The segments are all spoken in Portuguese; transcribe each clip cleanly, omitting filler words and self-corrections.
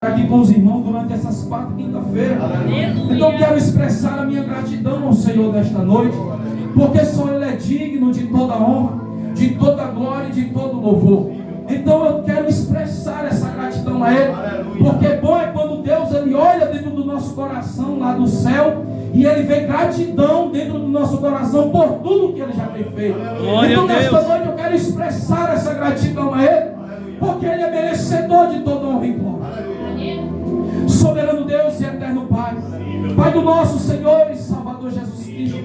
aqui com os irmãos durante essas 4 quinta-feiras. Então eu quero expressar a minha gratidão ao Senhor nesta noite, porque só Ele é digno de toda honra, de toda glória e de todo louvor. Então eu quero expressar essa gratidão a Ele, porque bom é quando Deus Ele olha dentro do nosso coração lá do céu e Ele vê gratidão dentro do nosso coração por tudo que Ele já tem feito. Então nesta noite eu quero expressar essa gratidão a Ele, porque Ele é merecedor de toda honra e glória. Soberano Deus e eterno Pai, Pai do nosso Senhor e Salvador Jesus Cristo,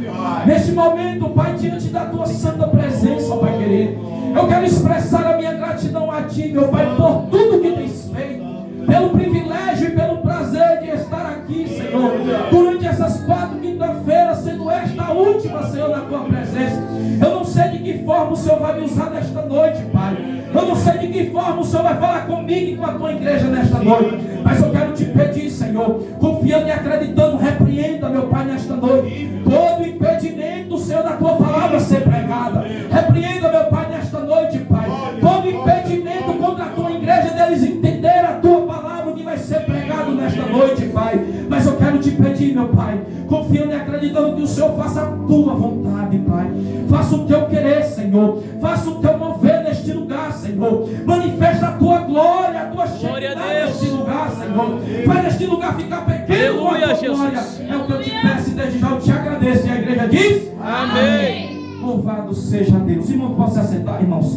neste momento, Pai, diante da Tua santa presença, Pai querido, eu quero expressar a minha gratidão a Ti, meu Pai, por tudo que tens feito, pelo privilégio e pelo prazer de estar aqui, Senhor, durante essas 4 quinta-feiras, sendo esta a última, Senhor, na Tua presença. Eu não sei de que forma o Senhor vai me usar nesta noite, Pai. Eu não sei de que forma o Senhor vai falar comigo e com a Tua igreja nesta noite, mas eu quero Te pedir, Senhor, confiando e acreditando, repreenda, meu Pai, nesta noite, todo impedimento, Senhor, da Tua palavra ser pregada. Repreenda, meu Pai, nesta noite, Pai, todo impedimento contra a Tua igreja, deles entender a Tua palavra que vai ser pregado nesta noite, Pai. Mas eu quero Te pedir, meu Pai, confiando e acreditando que o Senhor faça a Tua vontade, Pai. Faça o Teu querer, Senhor. Faça o Teu mover neste lugar, Senhor. Manifesta a Tua glória, a Tua chegada neste lugar, Senhor. Faz este lugar ficar pequeno, a Tua glória. É o que eu Te peço e desde já eu Te agradeço. E a igreja diz: Amém. Louvado seja Deus. Irmão, pode se assentar, irmãos,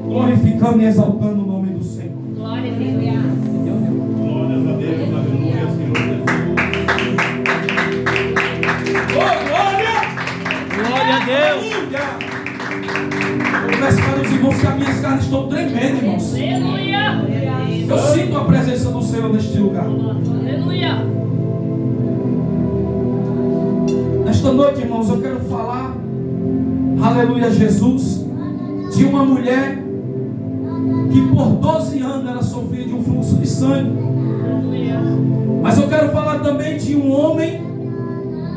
glorificando e exaltando o nome do Senhor. Glória a Deus. Glórias a Deus, aleluia, Senhor Jesus. Oh, glória! Glória a Deus! Eu peço para os irmãos que as minhas carnes estão tremendo, irmãos. Aleluia. Eu sinto a presença do Senhor neste lugar. Aleluia. Nesta noite, irmãos, eu quero falar, aleluia, Jesus, de uma mulher que por 12 anos ela sofria de um fluxo de sangue. Mas eu quero falar também de um homem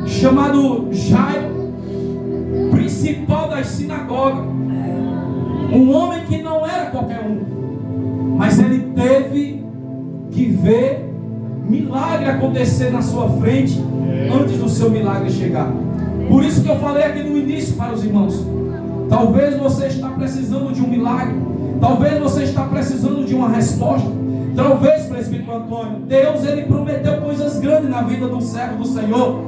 chamado Jairo, principal das sinagogas. Um homem que não era qualquer um, mas ele teve que ver milagre acontecer na sua frente antes do seu milagre chegar. Por isso que eu falei aqui no início para os irmãos, talvez você está precisando de um milagre, talvez você está precisando de uma resposta. Talvez, presbítero Antônio, Deus ele prometeu coisas grandes na vida do servo do Senhor,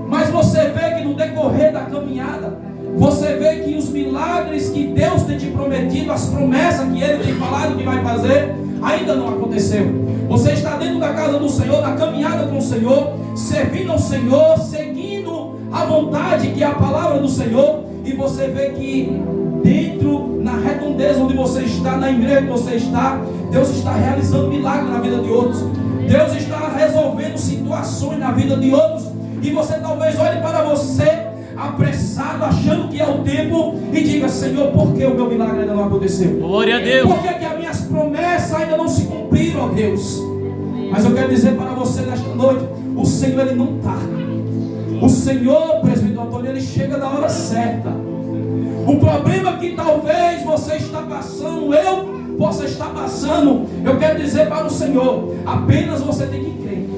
mas você vê que no decorrer da caminhada, você vê que os milagres que Deus tem te prometido, as promessas que Ele tem falado que vai fazer, ainda não aconteceu. Você está dentro da casa do Senhor, na caminhada com o Senhor, servindo ao Senhor, seguindo a vontade que é a palavra do Senhor, e você vê que dentro, na redondeza onde você está, na igreja que você está, Deus está realizando milagres na vida de outros. Deus está resolvendo situações na vida de outros, e você talvez olhe para você apressado, achando que é o tempo, e diga: Senhor, por que o meu milagre ainda não aconteceu? Glória a Deus. Por que as minhas promessas ainda não se cumpriram, ó Deus? Mas eu quero dizer para você nesta noite, o Senhor ele não tarda. O Senhor, presbítero Antônio, ele chega na hora certa. O problema que talvez você está passando, eu possa estar passando, eu quero dizer para o Senhor, apenas você tem que crer,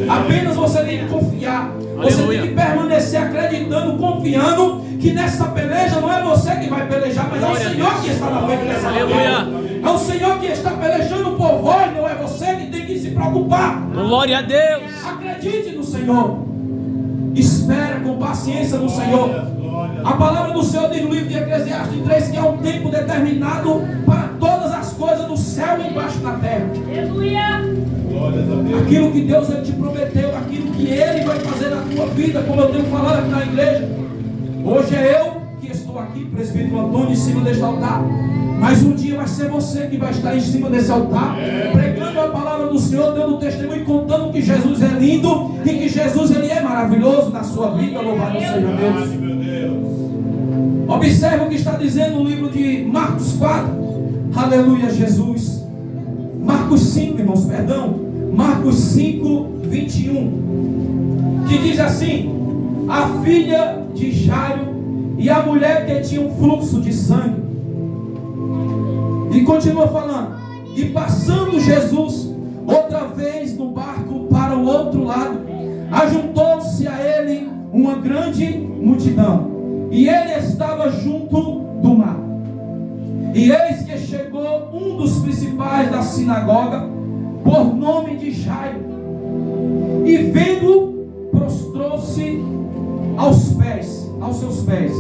apenas você tem que confiar. Você Aleluia. tem que permanecer acreditando, confiando que nessa peleja não é você que vai pelejar, mas Glória é o Senhor que está na frente dessa Aleluia. peleja. É o Senhor que está pelejando por vós, não é você que tem que se preocupar. Glória a Deus. Acredite no Senhor. Espera com paciência no Senhor. A palavra do Senhor diz no livro de Eclesiastes 3 que há um tempo determinado para todas as coisas do céu e embaixo da terra. Aleluia. Aquilo que Deus ele te prometeu, aquilo que Ele vai fazer na tua vida, como eu tenho falado aqui na igreja. Hoje é eu que estou aqui, presbítero Antônio, em cima deste altar. Mas um dia vai ser você que vai estar em cima desse altar, pregando a palavra do Senhor, dando testemunho e contando que Jesus é lindo e que Jesus ele é maravilhoso na sua vida. Louvado seja Deus. Observe o que está dizendo no livro de Marcos 4. Aleluia, Jesus. Marcos 5, irmãos, perdão. Marcos 5, 21. Que diz assim: a filha de Jairo e a mulher que tinha um fluxo de sangue. E continua falando: e passando Jesus outra vez grande multidão, e ele estava junto do mar. E eis que chegou um dos principais da sinagoga, por nome de Jairo, e vendo, prostrou-se aos seus pés.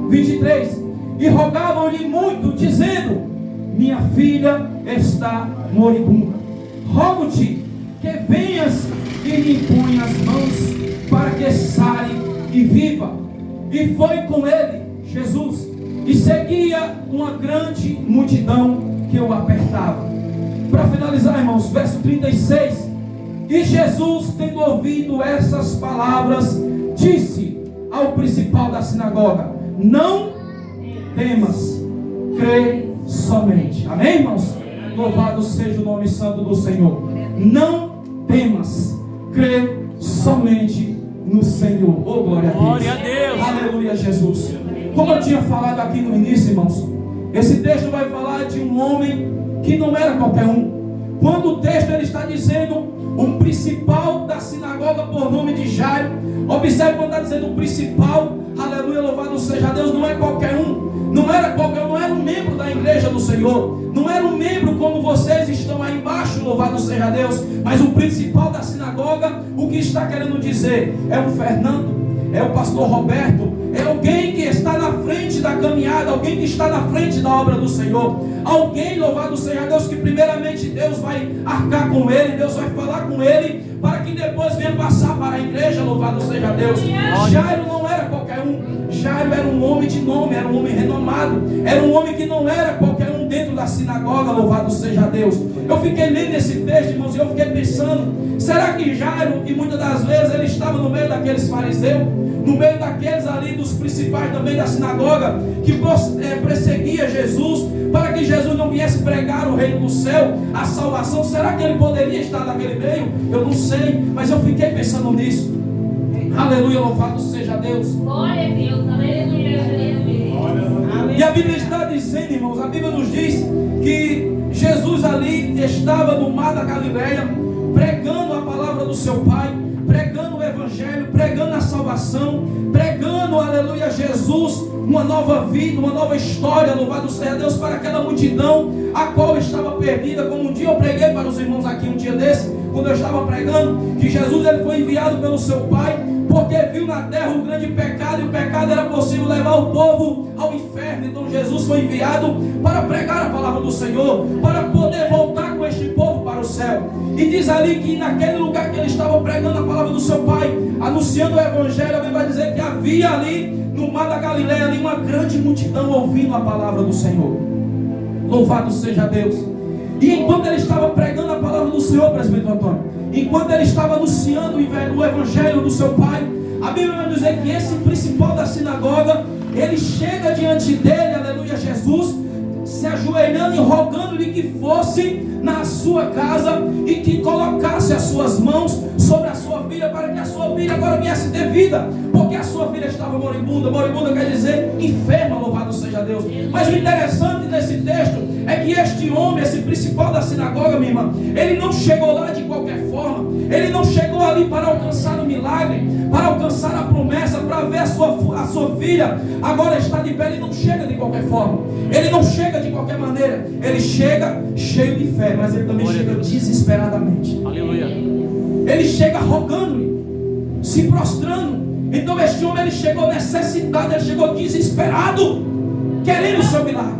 23. E rogavam-lhe muito, dizendo: minha filha está moribunda. Rogo-te que venhas e lhe impõe as mãos, para que sare e viva. E foi com ele Jesus, e seguia uma grande multidão que o apertava. Para finalizar, irmãos, verso 36. E Jesus, tendo ouvido essas palavras, disse ao principal da sinagoga: não temas, crê somente. Amém, irmãos? Louvado seja o nome santo do Senhor. Não temas, crê somente no Senhor. Oh, glória a Deus. Glória a Deus. Aleluia, Jesus. Como eu tinha falado aqui no início, irmãos, esse texto vai falar de um homem que não era qualquer um. Quando o texto ele está dizendo um principal da sinagoga por nome de Jairo, observe quando está dizendo um principal, aleluia, louvado seja Deus, não é qualquer um. Não era qualquer um, não era um membro da igreja do Senhor, não era um membro como vocês estão aí embaixo, louvado seja Deus, mas o principal da sinagoga, o que está querendo dizer? É o Fernando, é o pastor Roberto, é alguém que está na frente da caminhada, alguém que está na frente da obra do Senhor, alguém, louvado seja Deus, que primeiramente Deus vai arcar com ele, Deus vai falar com ele, para que depois venha passar para a igreja, louvado seja Deus. Jairo não era qualquer um. Jairo era um homem de nome, era um homem renomado, era um homem que não era qualquer um dentro da sinagoga, louvado seja Deus. Eu fiquei lendo esse texto, irmãos, e eu fiquei pensando, será que Jairo, e muitas das vezes ele estava no meio daqueles fariseus, no meio daqueles ali dos principais também da sinagoga, que perseguia Jesus, para que Jesus não viesse pregar o reino do céu, a salvação? Será que ele poderia estar naquele meio? Eu não sei, mas eu fiquei pensando nisso. Aleluia, louvado seja Deus. Glória a Deus, aleluia, aleluia. E a Bíblia está dizendo, irmãos, a Bíblia nos diz que Jesus ali estava no mar da Galileia, pregando a palavra do seu Pai, pregando o Evangelho, pregando a salvação, pregando, aleluia, Jesus, uma nova vida, uma nova história, louvado seja Deus, para aquela multidão a qual estava perdida. Como um dia eu preguei para os irmãos aqui, um dia desse, quando eu estava pregando, que Jesus ele foi enviado pelo seu Pai, porque viu na terra um grande pecado, e o pecado era possível levar o povo ao inferno. Então Jesus foi enviado para pregar a palavra do Senhor, para poder voltar com este povo para o céu. E diz ali que naquele lugar que ele estava pregando a palavra do seu Pai, anunciando o Evangelho, ele vai dizer que havia ali no mar da Galileia ali uma grande multidão ouvindo a palavra do Senhor. Louvado seja Deus. E enquanto ele estava pregando a palavra do Senhor, presbítero Antônio, enquanto ele estava anunciando o Evangelho do seu Pai, a Bíblia vai dizer que esse principal da sinagoga, ele chega diante dele, aleluia, Jesus, se ajoelhando e rogando-lhe que fosse na sua casa e que colocasse as suas mãos sobre a sua filha, para que a sua filha agora viesse ter vida, porque a sua filha estava moribunda. Moribunda quer dizer enferma, louvado seja Deus. Mas o interessante desse texto é que este homem, esse principal da sinagoga, minha irmã, ele não chegou lá de qualquer forma, ele não chegou ali para alcançar o milagre, para alcançar a promessa, para ver a sua filha agora está de pé. Ele não chega de qualquer forma, ele não chega de qualquer maneira, ele chega cheio de fé, mas ele também chega desesperadamente. Aleluia. Ele chega rogando-lhe, se prostrando. Então este homem, ele chegou necessitado, ele chegou desesperado, querendo o seu milagre,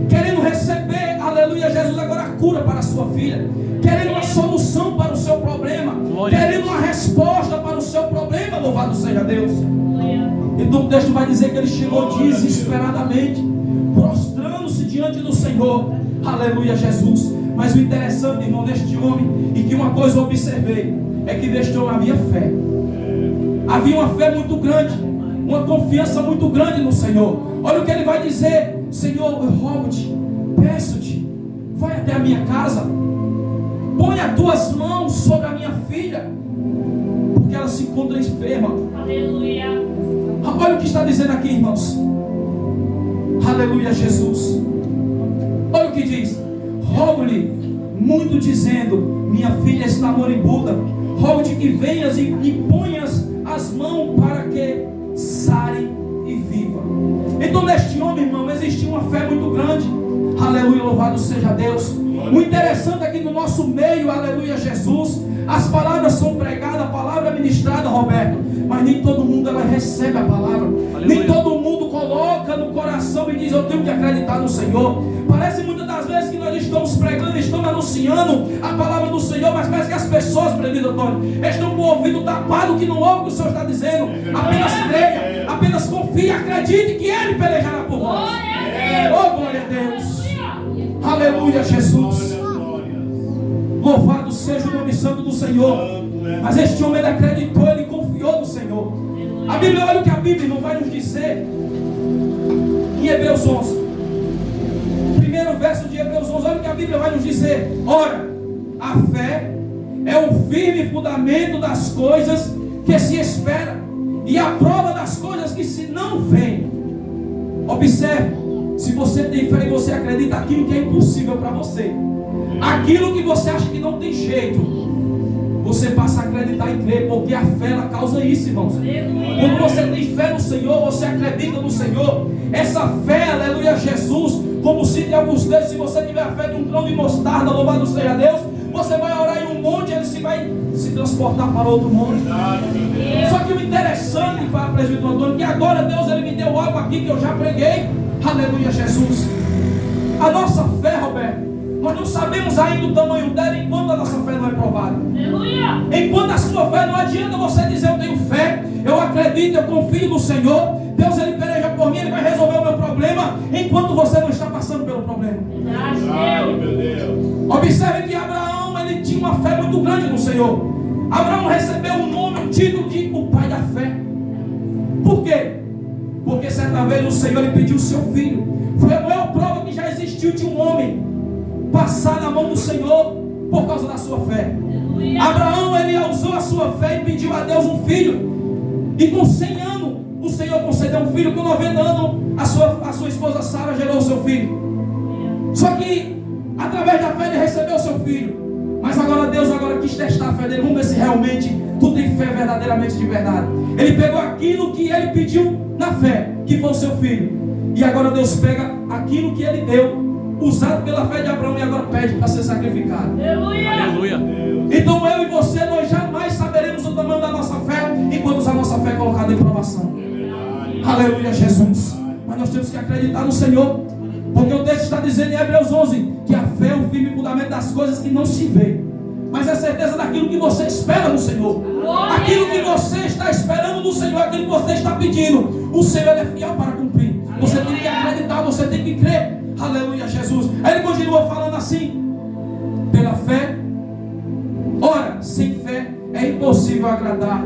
querendo receber, aleluia, Jesus agora a cura para a sua filha, querendo uma solução para o seu problema, querendo uma resposta para o seu problema, louvado seja Deus. Então o texto vai dizer que ele chegou desesperadamente, prostrando-se diante do Senhor, aleluia, Jesus. Mas o interessante, irmão, deste homem, e que uma coisa eu observei, é que neste homem havia fé. Havia uma fé muito grande, uma confiança muito grande no Senhor. Olha o que ele vai dizer: Senhor, eu rogo-te, peço-te, vai até a minha casa, põe as tuas mãos sobre a minha filha, porque ela se encontra enferma. Aleluia. Olha o que está dizendo aqui, irmãos. Aleluia, Jesus. Olha o que diz: rogo-lhe muito, dizendo, minha filha está moribunda. Rogo-te que venhas e ponhas as mãos para que sare e viva. Então neste homem, irmão, existia uma fé muito grande. Aleluia, louvado seja Deus. O interessante é que no nosso meio, aleluia, Jesus, as palavras são pregadas, a palavra é ministrada, Roberto, mas nem todo mundo ela recebe a palavra. Aleluia. Nem todo mundo coloca no coração e diz: eu tenho que acreditar no Senhor. Parece muitas das vezes que nós estamos pregando, estamos anunciando a palavra do Senhor, mas parece que as pessoas, presbítero Antônio, estão com o ouvido tapado, que não ouvem o que o Senhor está dizendo. Apenas creia, apenas confie, acredite que Ele pelejará por nós. Oh, glória a Deus. Aleluia, Jesus. Louvado seja o nome santo do Senhor. Mas este homem, ele acreditou, ele confiou no Senhor. A Bíblia, olha o que a Bíblia não vai nos dizer em Hebreus 11. Primeiro verso de Hebreus 11, olha o que a Bíblia vai nos dizer. Ora, a fé é o firme fundamento das coisas que se espera e a prova das coisas que se não veem. Observe, se você tem fé e você acredita aquilo que é impossível para você, aquilo que você acha que não tem jeito, você passa a acreditar e crer, porque a fé ela causa isso, irmãos. Quando você tem fé no Senhor, você acredita no Senhor. Essa fé, aleluia, Jesus, como se de alguns deles, se você tiver a fé de um grão de mostarda, louvado seja Deus, você vai orar em um monte, ele vai se transportar para outro monte. Só que o interessante para o presbítero Antônio, que agora Deus ele me deu algo aqui que eu já preguei. Aleluia, Jesus. A nossa fé, Roberto, nós não sabemos ainda o tamanho dela enquanto a nossa fé não é provada. Aleluia. Enquanto a sua fé, não adianta você dizer: eu tenho fé, eu acredito, eu confio no Senhor, Deus ele peleja por mim, ele vai resolver o meu problema, enquanto você não está passando pelo problema. Observe que Abraão, ele tinha uma fé muito grande no Senhor. Abraão recebeu um nome, um título de o pai da fé. Por quê? Porque certa vez o Senhor lhe pediu o seu filho. Foi a maior prova que já existiu de um homem passar na mão do Senhor por causa da sua fé. Aleluia. Abraão, ele usou a sua fé e pediu a Deus um filho. E com 100 anos, o Senhor concedeu um filho. Com 90 anos, a sua esposa Sara gerou o seu filho. Só que, através da fé, ele recebeu o seu filho. Mas agora Deus quis testar a fé dele. Vamos ver se realmente tu tem fé verdadeiramente de verdade. Ele pegou aquilo que ele pediu na fé, que foi o seu filho. E agora Deus pega aquilo que ele deu, usado pela fé de Abraão, e agora pede para ser sacrificado. Aleluia. Aleluia. Então eu e você, nós jamais saberemos o tamanho da nossa fé enquanto a nossa fé é colocada em provação. Aleluia, Jesus. Mas nós temos que acreditar no Senhor, porque o texto está dizendo em Hebreus 11 que a fé é o firme fundamento das coisas que não se vê, mas é certeza daquilo que você espera no Senhor. Aquilo que você está esperando no Senhor, aquilo que você está pedindo, o Senhor é fiel para cumprir. Você tem que acreditar, você tem que crer. Aleluia, Jesus. Aí ele continua falando assim: pela fé, ora, sem fé é impossível agradar,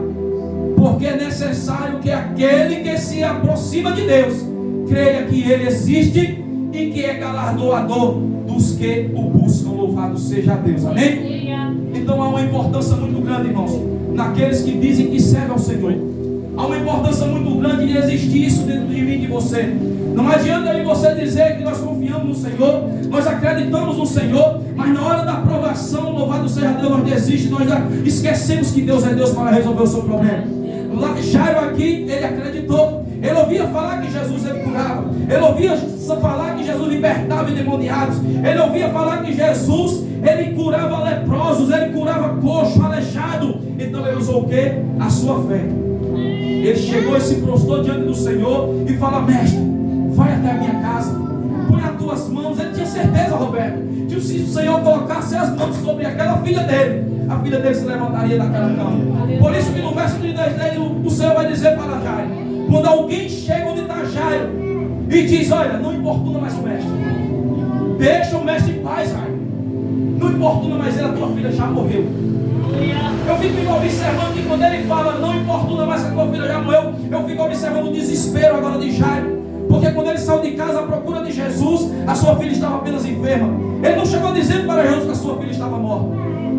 porque é necessário que aquele que se aproxima de Deus creia que Ele existe e que é galardoador dos que o buscam. Louvado seja Deus. Amém? Então há uma importância muito grande, irmãos, naqueles que dizem que servem ao Senhor. Há uma importância muito grande de existir isso dentro de mim e de você. Não adianta aí você dizer que nós confiamos no Senhor, nós acreditamos no Senhor, mas na hora da provação, louvado seja Deus, nós desistimos, nós esquecemos que Deus é Deus para resolver o seu problema. Jairo aqui, ele acreditou. Ele ouvia falar que Jesus ele curava. Ele ouvia falar que Jesus libertava endemoniados. Ele ouvia falar que Jesus ele curava leprosos, ele curava coxo, aleijado. Então ele usou o quê? A sua fé. Ele chegou e se prostrou diante do Senhor e fala: mestre, vai até a minha casa, põe as tuas mãos. Ele tinha certeza, Roberto, que se o Senhor colocasse as mãos sobre aquela filha dele, a filha dele se levantaria daquela cama. Por isso que no verso 32 o Senhor vai dizer para Jairo, quando alguém chega onde está Jairo e diz: olha, não importuna mais o mestre, deixa o mestre em paz, Jairo, não importuna mais ele, a tua filha já morreu. Eu fico me observando que quando ele fala não importuna mais que a tua filha já morreu, eu fico observando o desespero agora de Jairo. Porque quando ele saiu de casa à procura de Jesus, a sua filha estava apenas enferma. Ele não chegou dizendo para Jesus que a sua filha estava morta.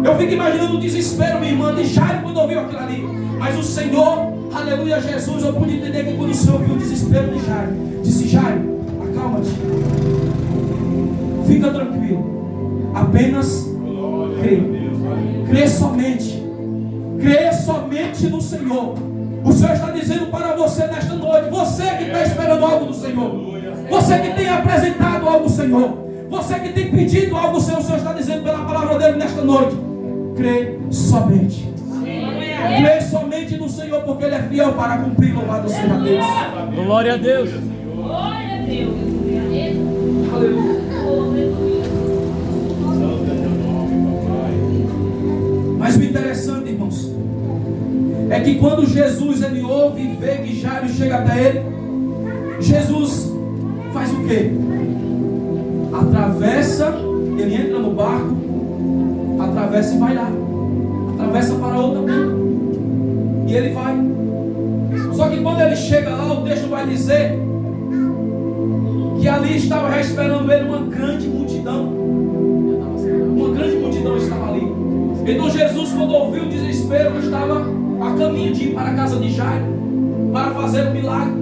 Eu fico imaginando o desespero, minha irmã, de Jairo quando ouviu aquilo ali. Mas o Senhor, aleluia, Jesus, eu pude entender que quando o Senhor viu o desespero de Jairo, disse: Jairo, acalma-te, fica tranquilo, apenas crê. Crê somente no Senhor O Senhor está dizendo para você nesta noite, você que está esperando algo do Senhor, você que tem apresentado algo do Senhor, você que tem pedido algo do Senhor, o Senhor está dizendo pela palavra dele nesta noite, crê somente. Crê somente no Senhor, porque Ele é fiel para cumprir. Louvado seja Deus. Glória a Deus. Glória a Deus. Aleluia. Mas o interessante, irmãos, é que quando Jesus ele ouve e vê que Jairo chega até ele, Jesus faz o quê? Atravessa, ele entra no barco, atravessa e vai lá, atravessa para outra ponta, e ele vai. Só que quando ele chega lá, o texto vai dizer que ali estava já esperando ele uma grande multidão. Uma grande multidão estava ali. Então Jesus, quando ouviu o desespero, estava a caminho de ir para a casa de Jairo para fazer o milagre.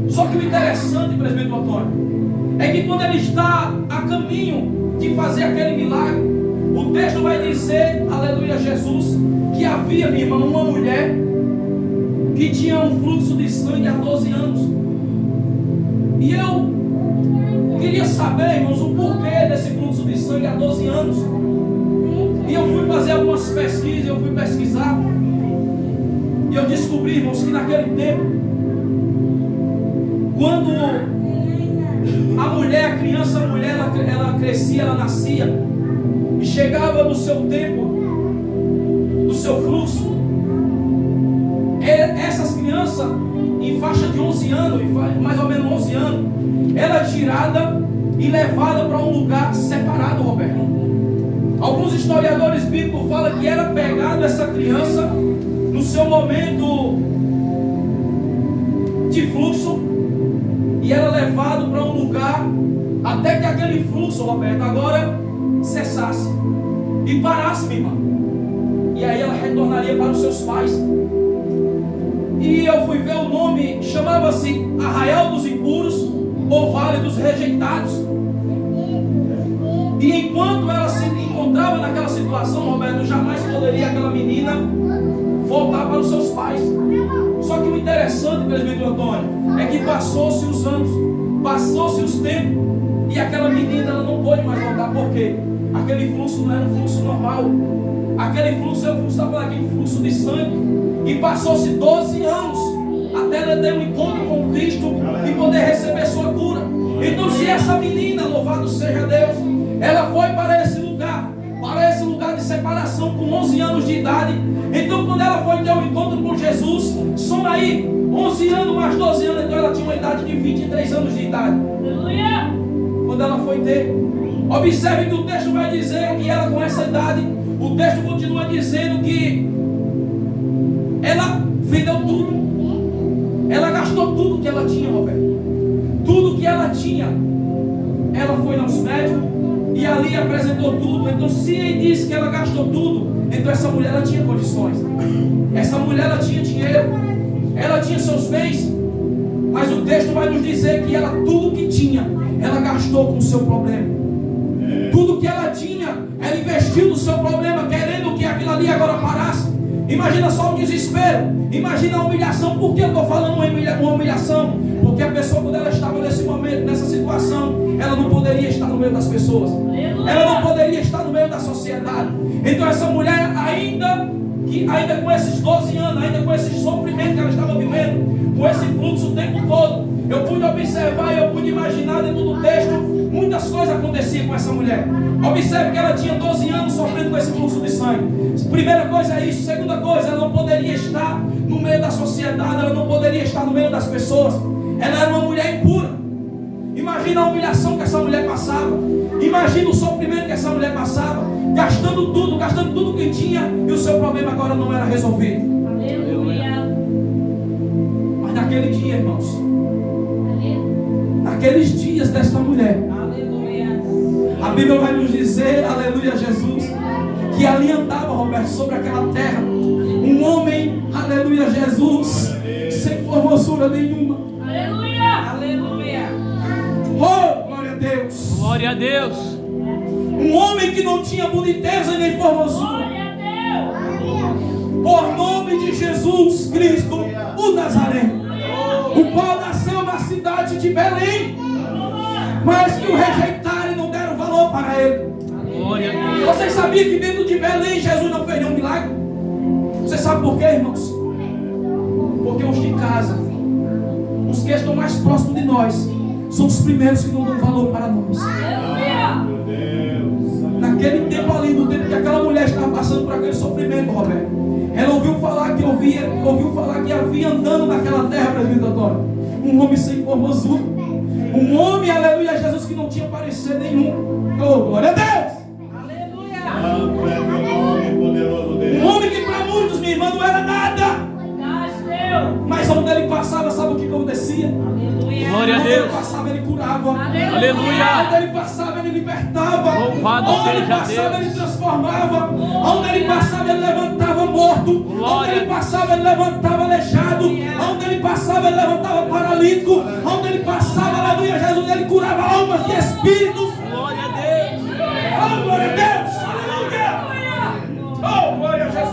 Só que o interessante, presbítero Antônio, é que quando ele está a caminho de fazer aquele milagre, o texto vai dizer, aleluia Jesus, que havia, minha irmã, uma mulher que tinha um fluxo de sangue há 12 anos. E eu queria saber, irmãos, o porquê desse fluxo de sangue há 12 anos. E eu fui fazer algumas pesquisas, eu fui pesquisar, e eu descobri, irmãos, que naquele tempo, quando a mulher, a criança, a mulher, ela crescia, ela nascia, e chegava no seu tempo, do seu fluxo, essas crianças, em faixa de 11 anos, mais ou menos 11 anos, ela é tirada e levada para um lugar separado, Roberto. Alguns historiadores bíblicos falam que era pegado essa criança no seu momento de fluxo e era levado para um lugar até que aquele fluxo, Roberto, agora cessasse e parasse, minha irmã. E aí ela retornaria para os seus pais. E eu fui ver o nome, chamava-se Arraial dos Impuros ou Vale dos Rejeitados. E enquanto ela se encontrava naquela situação, Roberto, jamais poderia aquela menina voltar para os seus pais. Só que o interessante, presbítero Antônio, é que passou-se os anos, passou-se os tempos, e aquela menina ela não pôde mais voltar. Por quê? Aquele fluxo não era um fluxo normal. Aquele fluxo era um fluxo, aquele fluxo de sangue. E passou-se 12 anos até ela ter um encontro com Cristo e poder receber sua cura. Então, se essa menina, louvado seja Deus, ela foi para esse lugar de separação com 11 anos de idade. Então, quando ela foi ter um encontro com Jesus, soma aí, 11 anos mais 12 anos, então ela tinha uma idade de 23 anos de idade. Aleluia! Quando ela foi ter, observe que o texto vai dizer que ela, com essa idade, o texto continua dizendo que ela vendeu tudo, ela gastou tudo que ela tinha, Roberto. Tudo que ela tinha, ela foi aos médicos e ali apresentou tudo. Então, se ele disse que ela gastou tudo, então essa mulher ela tinha condições, essa mulher ela tinha dinheiro, ela tinha seus bens. Mas o texto vai nos dizer que ela, tudo que tinha, ela gastou com o seu problema. Tudo que ela tinha, ela investiu no seu problema, querendo que aquilo ali agora parasse. Imagina só o desespero, imagina a humilhação. Por que eu estou falando uma humilhação? Porque a pessoa, quando ela estava nesse momento, nessa situação, ela não poderia estar no meio das pessoas, ela não poderia estar no meio da sociedade. Então essa mulher, ainda com esses 12 anos, ainda com esse sofrimento que ela estava vivendo, com esse fluxo o tempo todo, eu pude observar, eu pude imaginar dentro do texto, muitas coisas aconteciam com essa mulher. Observe que ela tinha 12 anos sofrendo com esse fluxo de sangue. Primeira coisa é isso. Segunda coisa, ela não poderia estar no meio da sociedade, ela não poderia estar no meio das pessoas. Ela era uma mulher impura. Imagina a humilhação que essa mulher passava. Imagina o sofrimento que essa mulher passava, gastando tudo que tinha, e o seu problema agora não era resolvido. Aleluia! Mas naquele dia, irmãos, naqueles dias desta mulher, a Bíblia vai nos dizer, aleluia Jesus, que ali andava, Roberto, sobre aquela terra, um homem, aleluia Jesus, sem formosura nenhuma. Aleluia! Aleluia! Oh, glória a Deus! Glória a Deus! Um homem que não tinha boniteza nem formosura. Glória a Deus! Por nome de Jesus, Jesus Cristo, o Nazareno, o qual nasceu na cidade de Belém, mas que o rejeitaram e não deram valor para ele. Glória a Deus. Vocês sabiam que dentro de Belém Jesus não fez nenhum milagre? Você sabe por quê, irmãos? Porque os de casa, os que estão mais próximos de nós, são os primeiros que não dão valor para nós. Naquele tempo ali, no tempo que aquela mulher estava passando por aquele sofrimento, Roberto, ela ouviu falar que havia andando naquela terra, presbítero Antônio, um homem sem formosura, um homem, aleluia, Jesus, que não tinha parecer nenhum. Oh, glória a Deus! Santo é teu nome, poderoso Deus. Um homem que para muitos, minha irmã, não era nada. Mas onde ele passava, sabe o que acontecia? Glória a Onde ele Deus. passava, ele curava. Aleluia. Onde ele passava, ele libertava. Louvado Onde ele seja passava, Deus. ele transformava. Onde ele passava, ele levantava morto. Onde ele passava, ele levantava aleijado. Onde ele passava, ele levantava paralítico. Onde ele passava, aleluia, Jesus, ele curava almas e espíritos. Glória a Deus. Oh, glória a Deus. Aleluia. Oh, glória a Jesus.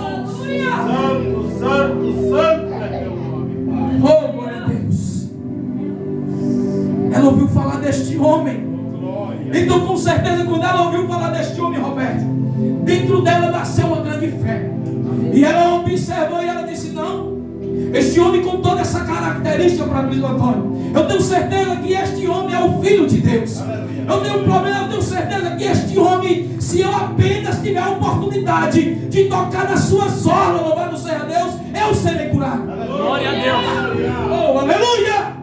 Santo, santo, santo é teu nome. Oh, glória a Deus. Ela ouviu falar deste homem. Glória. Então, com certeza, quando ela ouviu falar deste homem, Roberto, dentro dela nasceu uma grande fé. E ela observou e ela disse: não, este homem com toda essa característica, para Cristo Antônio, eu tenho certeza que este homem é o Filho de Deus. Eu tenho certeza que este homem, se eu apenas tiver a oportunidade de tocar nas suas orlas, louvado seja Deus, eu serei curado. Glória a Deus. Oh, aleluia!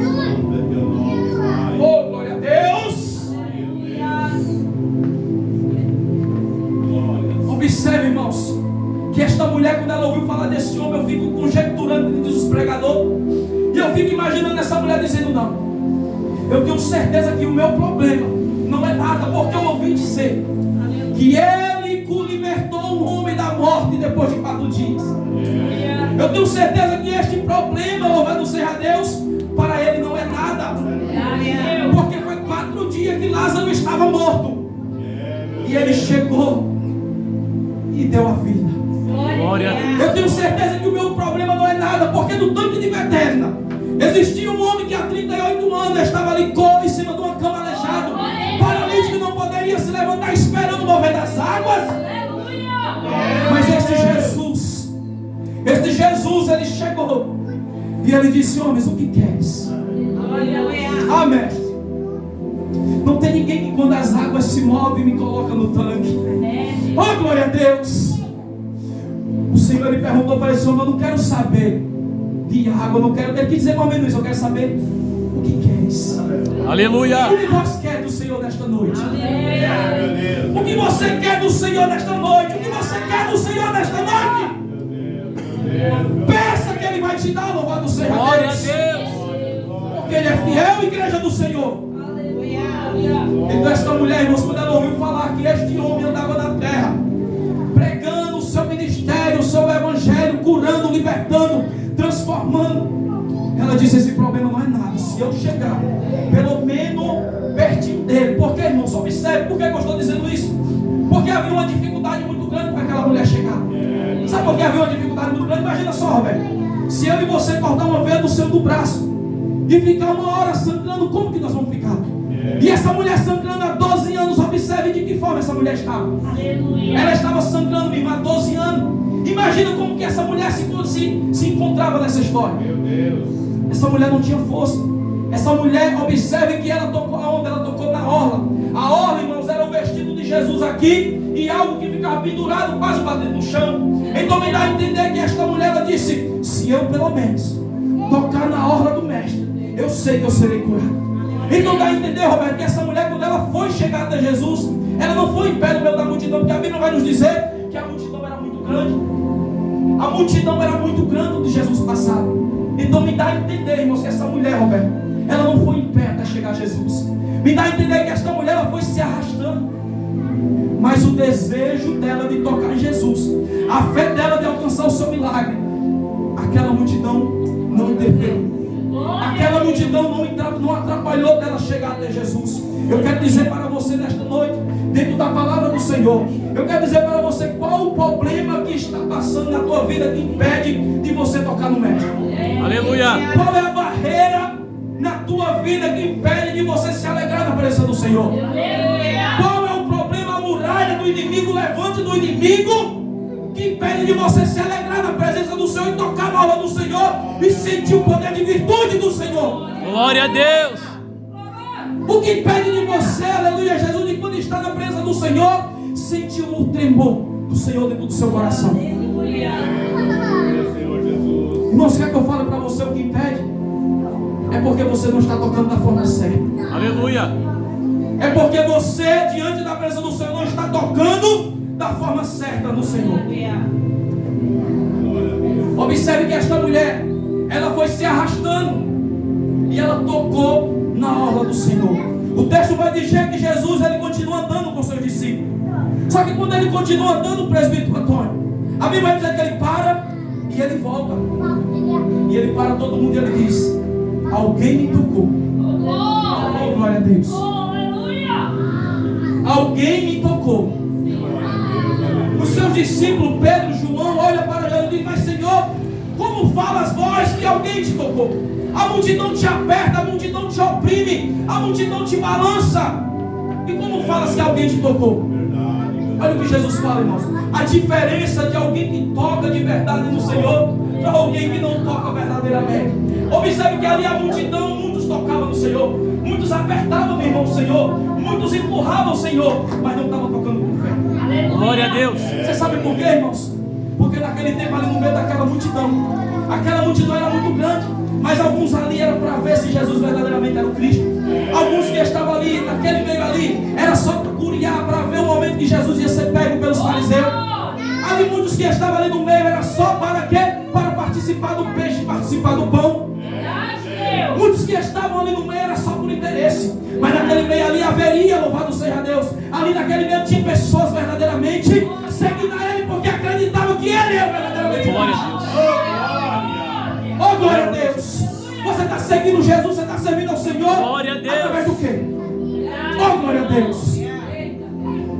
Santo é teu nome, Pai. Oh, glória a Deus! Glória. Observe, irmãos, que esta mulher, quando ela ouviu falar desse homem, eu fico conjecturando, diz os pregadores, e eu fico imaginando essa mulher dizendo: não, eu tenho certeza que o meu problema não é nada, porque eu ouvi dizer que ele libertou um homem da morte depois de 4 dias. Eu tenho certeza que este problema, louvado seja Deus, para ele não é nada, porque foi 4 dias que Lázaro estava morto e ele chegou e deu a vida. Glória a Deus. Eu tenho certeza que o meu problema não é nada, porque no tanque de Betesda existia um homem que há 38 anos estava ali em cima de uma cama aleijado, paralítico, não poderia se levantar, esperando o mover das águas. Mas este Jesus, ele chegou e ele disse: homens, o que queres? Ah, mestre, não tem ninguém que quando as águas se movem me coloca no tanque. Oh, glória a Deus. O Senhor lhe perguntou para esse homem: eu não quero saber de água, eu não quero. Ele quis dizer mais ou menos isso: eu quero saber o que queres. Aleluia. O que você quer do Senhor nesta noite? Meu Deus. O que você quer do Senhor nesta noite? O que você quer do Senhor nesta noite? Peça que Ele vai te dar, louvado seja Glória a Deus. Deus. Porque Ele é fiel, igreja do Senhor. Então esta mulher, irmãos, quando ela ouviu falar que este homem andava na terra, pregando o seu ministério, o seu evangelho, curando, libertando, transformando, ela disse: esse problema não é nada, se eu chegar pelo menos pertinho dele. Por que, irmãos? Observe, por que eu estou dizendo isso? Porque havia uma dificuldade muito grande para aquela mulher chegar. Sabe por que havia uma dificuldade muito grande? Imagina só, Roberto, se eu e você cortar uma veia do seu do braço e ficar uma hora sangrando, como que nós vamos ficar? E essa mulher sangrando há 12 anos, observe de que forma essa mulher estava. Ela estava sangrando, minha irmã, há 12 anos. Imagina como que essa mulher se encontrava nessa história. Meu Deus. Essa mulher não tinha força. Essa mulher, observe que ela tocou aonde? Ela tocou na orla. A orla, irmãos, era o vestido de Jesus aqui e algo que ficava pendurado, quase batendo no chão. Então me dá a entender que esta mulher, ela disse: se eu pelo menos tocar na orla do mestre, eu sei que eu serei curado. Então dá a entender, Roberto, que essa mulher, quando ela foi chegar até Jesus, ela não foi em pé no meio da multidão, porque a Bíblia vai nos dizer que a multidão era muito grande. A multidão era muito grande onde Jesus passava. Então me dá a entender, irmãos, que essa mulher, Roberto, ela não foi em pé até chegar a Jesus. Me dá a entender que esta mulher, ela foi se arrastando. Mas o desejo dela de tocar em Jesus, a fé dela de alcançar o seu milagre, aquela multidão não interferiu. Aquela multidão não atrapalhou dela chegar até Jesus. Eu quero dizer para você nesta noite, dentro da palavra do Senhor, Eu quero dizer para você qual o problema que está passando na tua vida que impede de você tocar no médico. Aleluia. Qual é a barreira na tua vida que impede de você se alegrar na presença do Senhor? Qual é o problema, a muralha do inimigo, o levante do inimigo que impede de você se alegrar na presença do Senhor e tocar na aula do Senhor e sentir o poder de virtude do Senhor? Glória a Deus. O que impede de você, aleluia, Jesus, de quando está na presença do Senhor, sentir o tremor do Senhor dentro do seu coração? Senhor Jesus. Irmãos, quer que eu fale para você o que impede? É porque você não está tocando da forma certa. Aleluia. É porque você, diante da presença do Senhor, não está tocando da forma certa no Senhor. Observe que esta mulher, ela foi se arrastando e ela tocou na orla do Senhor. O texto vai dizer que Jesus, ele continua andando com seus discípulos. Só que quando ele continua andando, o presbítero Antônio, a Bíblia vai dizer que ele para e ele volta. E ele para todo mundo e ele diz: alguém me tocou. Oh, glória a Deus. Alguém me tocou. Os seus discípulos, Pedro, João, olham para ele e dizem: mas Senhor, como falas vós que alguém te tocou? A multidão te aperta, a multidão te oprime, a multidão te balança. E como falas que alguém te tocou? Olha o que Jesus fala, irmãos. A diferença de alguém que toca de verdade no Senhor para alguém que não toca verdadeiramente. Observe que ali a multidão, muitos tocavam no Senhor, muitos apertavam, meu irmão, o Senhor, muitos empurravam o Senhor, mas não estavam tocando com fé. Glória a Deus. Você sabe por quê, irmãos? Porque naquele tempo ali no meio daquela multidão, aquela multidão era muito grande, mas alguns ali eram para ver se Jesus verdadeiramente era o Cristo. Alguns que estavam ali, naquele meio ali, era só para curiar, para ver o momento que Jesus ia ser pego pelos fariseus. Ali muitos que estavam ali no meio, era só para quê? Para participar do peixe, participar do pão. Muitos que estavam ali no meio era só por interesse, mas naquele meio ali haveria, louvado seja Deus, ali naquele meio tinha pessoas verdadeiramente seguindo a Ele, porque acreditavam que Ele é verdadeiramente. Glória a Deus. Oh, glória a Deus. Você está seguindo Jesus, você está servindo ao Senhor. Glória a Deus. Através do quê? Oh, glória a Deus.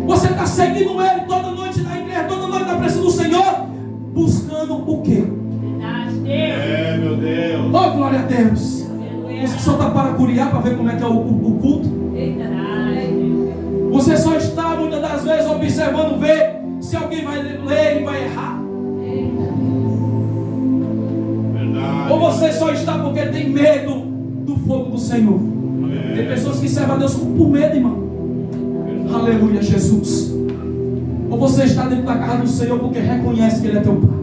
Você está seguindo Ele toda noite na igreja, toda noite na presença do Senhor, buscando o quê? É, meu Deus. Oh, glória a Deus. Você só está para curiar, para ver como é que é o culto. Você só está muitas das vezes observando, ver se alguém vai ler e vai errar. Verdade. Ou você só está porque tem medo do fogo do Senhor. Tem pessoas que servem a Deus por medo, irmão. Aleluia, Jesus. Ou você está dentro da casa do Senhor porque reconhece que Ele é teu Pai.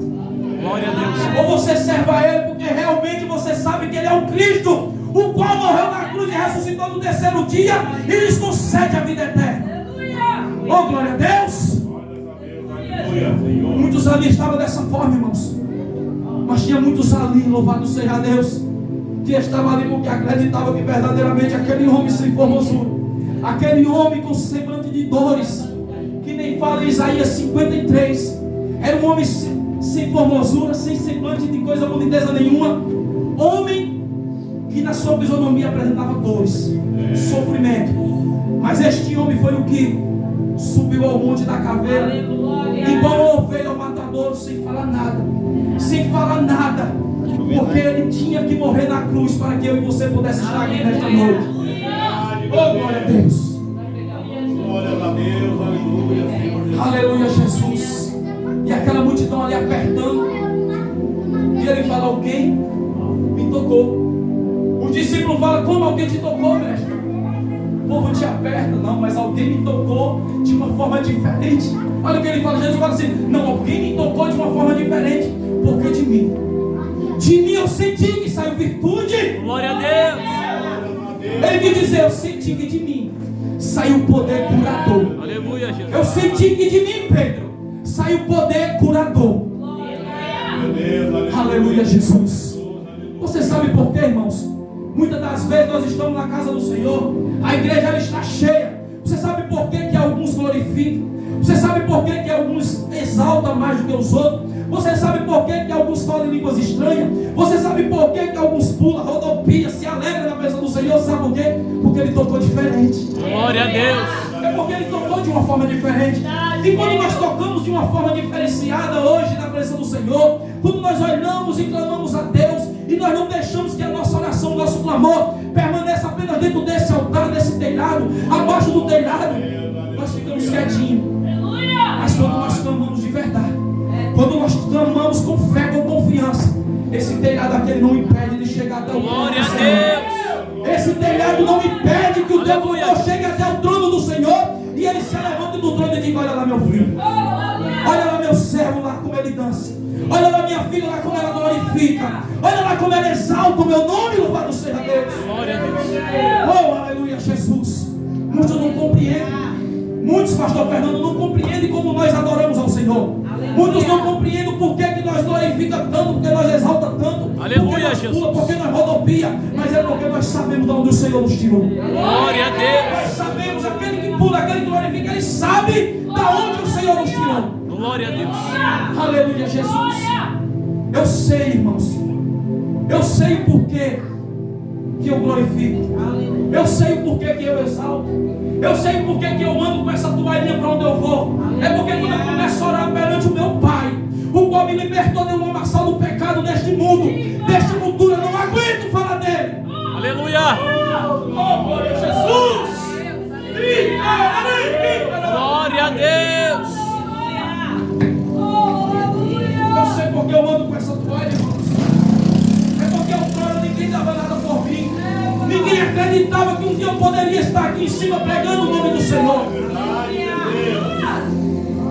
Glória a Deus. Ou você serve a Ele porque realmente você sabe que Ele é o Cristo, o qual morreu na cruz e ressuscitou no terceiro dia e lhes concede a vida eterna. Oh, glória a Deus. Aleluia, Senhor. Muitos ali estavam dessa forma, irmãos. Mas tinha muitos ali, louvado seja Deus, que estavam ali porque acreditavam que verdadeiramente aquele homem sem formosura, aquele homem com semblante de dores, que nem fala em Isaías 53, era um homem sem formosura, sem semblante de coisa, boniteza nenhuma, homem que na sua fisionomia apresentava dores, sofrimento. Mas este homem foi o que subiu ao monte da caveira, igual uma ovelha ao matadouro, sem falar nada, porque ele tinha que morrer na cruz para que eu e você pudesse estar aqui nesta noite. Oh, glória a Deus. Glória a Deus, aleluia, Senhor Jesus. Aleluia, Jesus. E aquela multidão ali apertando, e ele fala: alguém me tocou. O discípulo fala: como alguém te tocou, mestre? O povo te aperta. Não, mas alguém me tocou de uma forma diferente. Olha o que ele fala. Jesus fala assim: não, alguém me tocou de uma forma diferente, porque de mim eu senti que saiu virtude. Glória a Deus. Ele quis dizer: eu senti que de mim saiu poder curador. Aleluia, Jesus. Eu senti que de mim, Pedro, saiu poder curador. Meu Deus, Aleluia, Jesus. Você sabe por quê, irmãos? Muitas das vezes nós estamos na casa do Senhor, a igreja ela está cheia. Você sabe por quê que alguns glorificam? Você sabe por quê que alguns exaltam mais do que os outros? Você sabe por quê que alguns falam em línguas estranhas? Você sabe por quê que alguns pulam, rodopiam, se alegram na presença do Senhor? Sabe por quê? Porque Ele tocou diferente. Glória a Deus. É porque Ele tocou de uma forma diferente. E quando nós tocamos de uma forma diferenciada hoje na presença do Senhor, quando nós olhamos e clamamos a Deus, e nós não deixamos que a nossa oração, o nosso clamor permaneça apenas dentro desse altar, desse telhado, abaixo do telhado, nós ficamos quietinhos. Mas quando nós clamamos de verdade, quando nós clamamos com fé, com confiança, esse telhado aquele não impede de chegar até o trono do Senhor. Esse telhado não impede que o teu clamor chegue até o trono do Senhor e ele se levante do trono e diga: olha lá meu filho, olha lá meu servo lá como ele dança, olha lá minha filha lá como ela glorifica, olha lá como ela exalta o meu nome, louvado seja Deus. Glória a Deus. Oh, aleluia, Jesus. Muitos não compreendem. Muitos, pastor Fernando, não compreendem como nós adoramos ao Senhor. Muitos não compreendem por que nós glorificamos tanto, porque nós exaltamos tanto. Aleluia, Jesus. Porque nós rodopia, mas é porque nós sabemos de onde o Senhor nos tirou. Glória a Deus. Nós sabemos, aquele que pula, aquele que glorifica, ele sabe de onde o Senhor nos tirou. Glória a Deus. Aleluia, Jesus. Eu sei, irmãos. Eu sei o porquê que eu glorifico. Eu sei o porquê que eu exalto. Eu sei o porquê que eu ando com essa toalhinha para onde eu vou. É porque quando eu começo a orar perante o meu Pai, o qual me libertou de uma maçã do pecado neste mundo, deste mundo, eu não aguento falar dele. Aleluia. Oh, glória a Jesus. Glória a Deus. Eu sei porque eu ando com essa toalha, irmãos. É porque outrora ninguém dava nada por mim. Ninguém acreditava que um dia eu poderia estar aqui em cima pregando o nome do Senhor.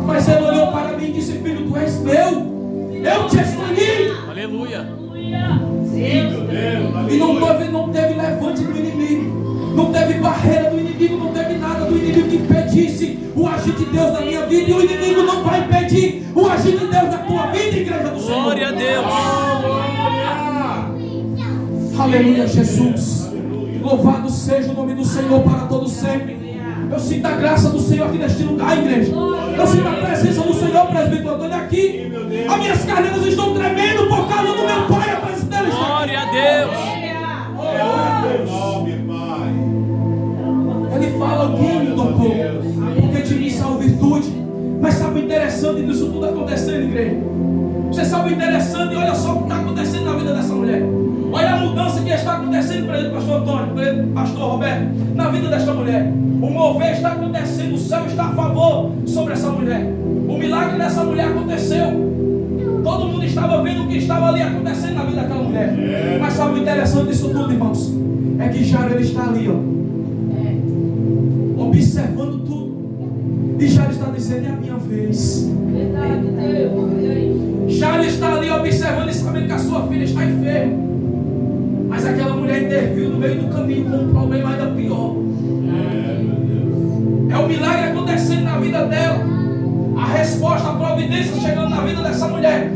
Mas ele olhou para mim e disse: filho, tu és meu. Eu te escolhi. Aleluia. E não teve levante do inimigo. Não teve barreira do inimigo. Não teve nada do inimigo que impedisse o agir de Deus na minha vida. E o inimigo não vai impedir o agir de Deus na tua vida, igreja do Senhor. Glória a Deus. Aleluia, Jesus. Louvado seja o nome do Senhor para todo sempre. Eu sinto a graça do Senhor aqui neste lugar, igreja. Eu sinto a presença do Senhor, presbítero Antônio, aqui. As minhas carneiras estão tremendo por causa do meu Pai. A presença dele está aqui. Glória a Deus. Ele fala: alguém me tocou, porque de mim saiu virtude. Mas sabe o interessante disso tudo acontecendo, igreja? Você sabe o interessante? Olha só o que está acontecendo na vida dessa mulher. Olha a mudança que está acontecendo para ele, pastor Antônio, para ele, pastor Roberto, na vida desta mulher. O mover está acontecendo, o céu está a favor sobre essa mulher. O milagre dessa mulher aconteceu. Todo mundo estava vendo o que estava ali acontecendo na vida daquela mulher. Mas sabe o interessante disso tudo, irmãos? É que Jairo, ele está ali, ó, observando tudo. E Jairo está dizendo: é a minha vez. Jairo está ali observando e sabendo que a sua filha está enferma. Mas aquela mulher interviu no meio do caminho com um problema ainda pior. É um milagre acontecendo na vida dela. A resposta, a providência chegando na vida dessa mulher.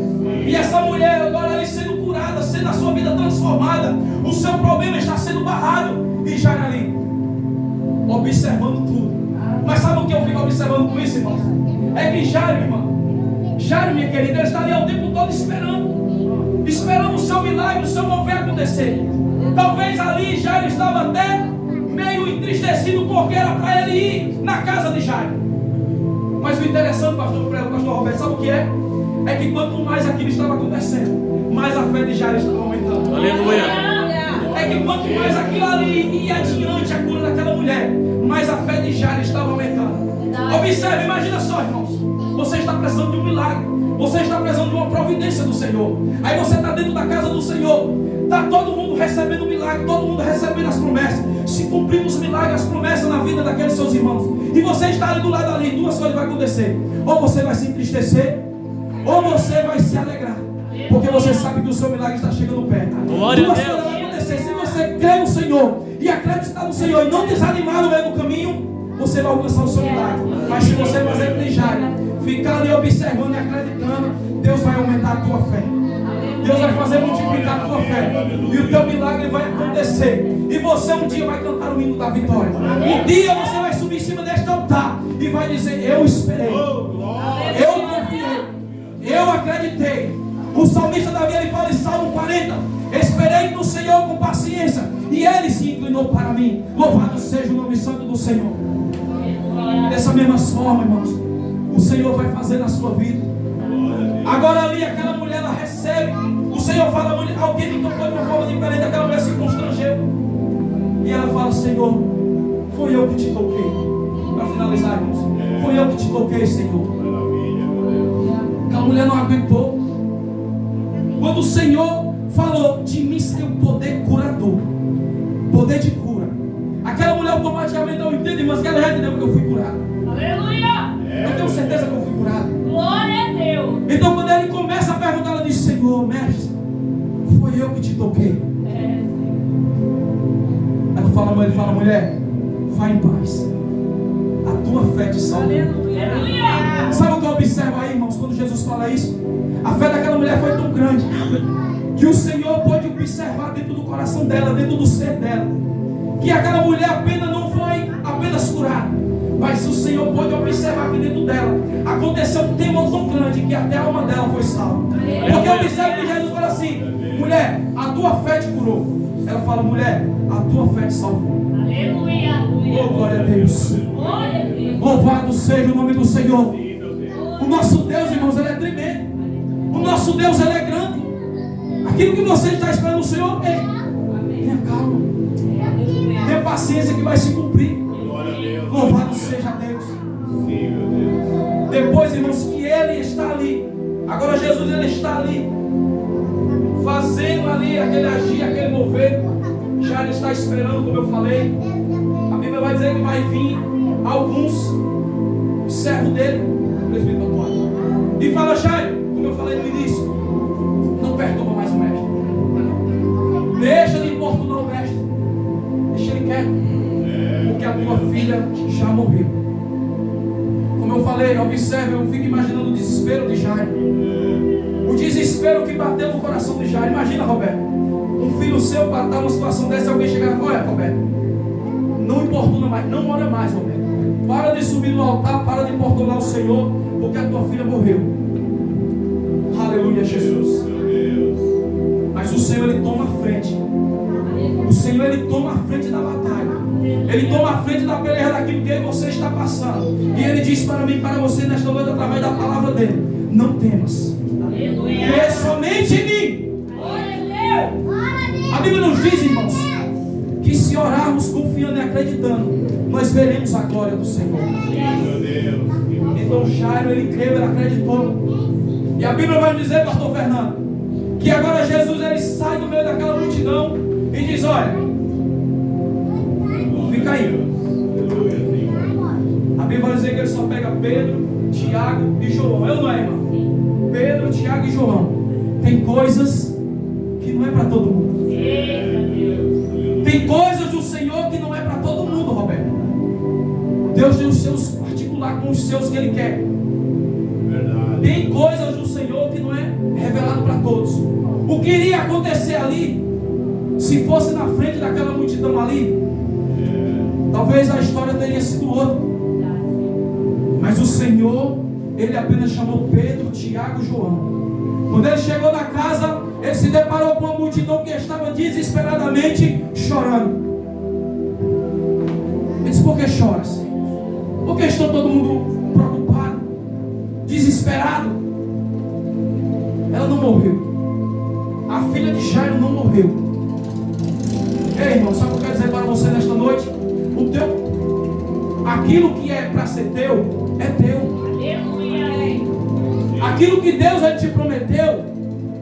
E essa mulher agora ali sendo curada, sendo a sua vida transformada. O seu problema está sendo barrado. E Jairo ali, observando tudo. Mas sabe o que eu fico observando com isso, irmão? É que Jairo, irmão, Jairo, minha querida, ele está ali o tempo todo esperando o seu milagre, o seu mover acontecer. Talvez ali Jairo estava até meio entristecido, porque era para ele ir na casa de Jairo. Mas o interessante, pastor Roberto, sabe o que é? É que quanto mais aquilo estava acontecendo, mais a fé de Jairo estava aumentando. Aleluia. É que quanto mais aquilo ali ia adiante, a cura daquela mulher, mais a fé de Jairo estava aumentando. Observe, imagina só, irmãos. Você está precisando de um milagre. Você está precisando de uma providência do Senhor. Aí você está dentro da casa do Senhor. Está todo mundo recebendo o milagre, todo mundo recebendo as promessas. Se cumprir os milagres, as promessas na vida daqueles seus irmãos. E você está ali do lado ali, duas coisas vão acontecer. Ou você vai se entristecer, ou você vai se alegrar. Porque você sabe que o seu milagre está chegando perto. Glória a Deus. Duas coisas vão acontecer. Se você crê no Senhor e acreditar no Senhor e não desanimar no meio do caminho, você vai alcançar o seu milagre. Mas se você fazer o que Jairo, ficar ali observando e acreditando, Deus vai aumentar a tua fé. Deus vai fazer multiplicar a tua fé. E o teu milagre vai acontecer. E você um dia vai cantar o hino da vitória. Um dia você vai subir em cima deste altar e vai dizer: eu esperei, eu confiei, eu acreditei. O salmista Davi, ele fala em Salmo 40: esperei no Senhor com paciência, e Ele se inclinou para mim. Louvado seja o nome santo do Senhor. Dessa mesma forma, irmãos, Senhor vai fazer na sua vida. Agora ali, aquela mulher, ela recebe. O Senhor fala, alguém me tocou de uma forma diferente. Aquela mulher se constrangeu. E ela fala, Senhor, foi eu que te toquei. Para finalizar, irmãos, foi eu que te toquei, Senhor. Aquela mulher não aguentou. Quando o Senhor falou, de mim saiu poder curador, poder de cura. Aquela mulher automaticamente não entende, mas ela já entendeu que eu fui curado. Aleluia. Eu tenho certeza que eu fui curado. Glória a Deus. Então quando ele começa a perguntar, ela diz, Senhor, mestre, foi eu que te toquei. Ele fala, mulher, vai em paz. A tua fé te salvou. Aleluia. Sabe o que eu observo aí, irmãos, quando Jesus fala isso? A fé daquela mulher foi tão grande que o Senhor pode observar dentro do coração dela, dentro do ser dela, que aquela mulher apenas não foi apenas curada, mas o Senhor pode observar que dentro dela aconteceu um temor tão grande que até a alma dela foi salva. Porque eu observo que Jesus fala assim, mulher, a tua fé te curou. Ela fala, mulher, a tua fé te salvou. Aleluia. Oh, glória a Deus. Glória a Deus. Louvado seja o nome do Senhor. O nosso Deus, irmãos, ele é tremendo. O nosso Deus, ele é grande. Aquilo que você está esperando no Senhor, tenha calma, tenha paciência que vai se cumprir. Louvado seja Deus. Depois, irmãos, que ele está ali. Agora Jesus, ele está ali, fazendo ali aquele agir, aquele mover. Já ele está esperando, como eu falei. A Bíblia vai dizer que vai vir alguns servos dele, e fala, Jairo, como eu falei no início, não perturba mais o mestre. Deixa de importunar o mestre. Deixa ele quieto. Porque a tua filha já morreu. Como eu falei, observe, eu fico imaginando o desespero de Jairo. O desespero que bateu no coração de Jairo. Imagina, Roberto, um filho seu para estar numa situação dessa, alguém chegar e falar, olha, Roberto, não importuna mais, não ora mais, Roberto. Para de subir no altar, para de importunar o Senhor, porque a tua filha morreu. Aleluia, Jesus. Mas o Senhor, ele toma a frente. O Senhor, ele toma a frente da batalha. Ele toma a frente da peleja daquilo que você está passando. E ele diz para mim, para você nesta noite, através da palavra dele, não temas. Crê somente em mim. A Bíblia nos diz, irmãos, que se orarmos confiando e acreditando, nós veremos a glória do Senhor. Então Jairo, ele creu, ele acreditou. E a Bíblia vai dizer, pastor Fernando, que agora Jesus, ele sai do meio daquela multidão e diz, olha, fica aí. A Bíblia vai dizer que ele só pega Pedro, Tiago e João. Eu não é, irmão? Pedro, Tiago e João. Tem coisas que não é para todo mundo. Tem coisas do Senhor que não é para todo mundo, Roberto. Deus tem os seus particular com os seus que ele quer. Verdade. Tem coisas do Senhor que não é revelado para todos. O que iria acontecer ali, se fosse na frente daquela multidão ali, talvez a história teria sido outra. Mas o Senhor, ele apenas chamou Pedro, Tiago e João. Quando ele chegou na casa, ele se deparou com uma multidão que estava desesperadamente chorando. Ele disse, por que choras? Porque está todo mundo preocupado, desesperado. Ela não morreu. A filha de Jairo não morreu. Ei, irmão, sabe o que eu quero dizer para você nesta noite? Aquilo que é para ser teu, é teu. Aquilo que Deus ele te prometeu,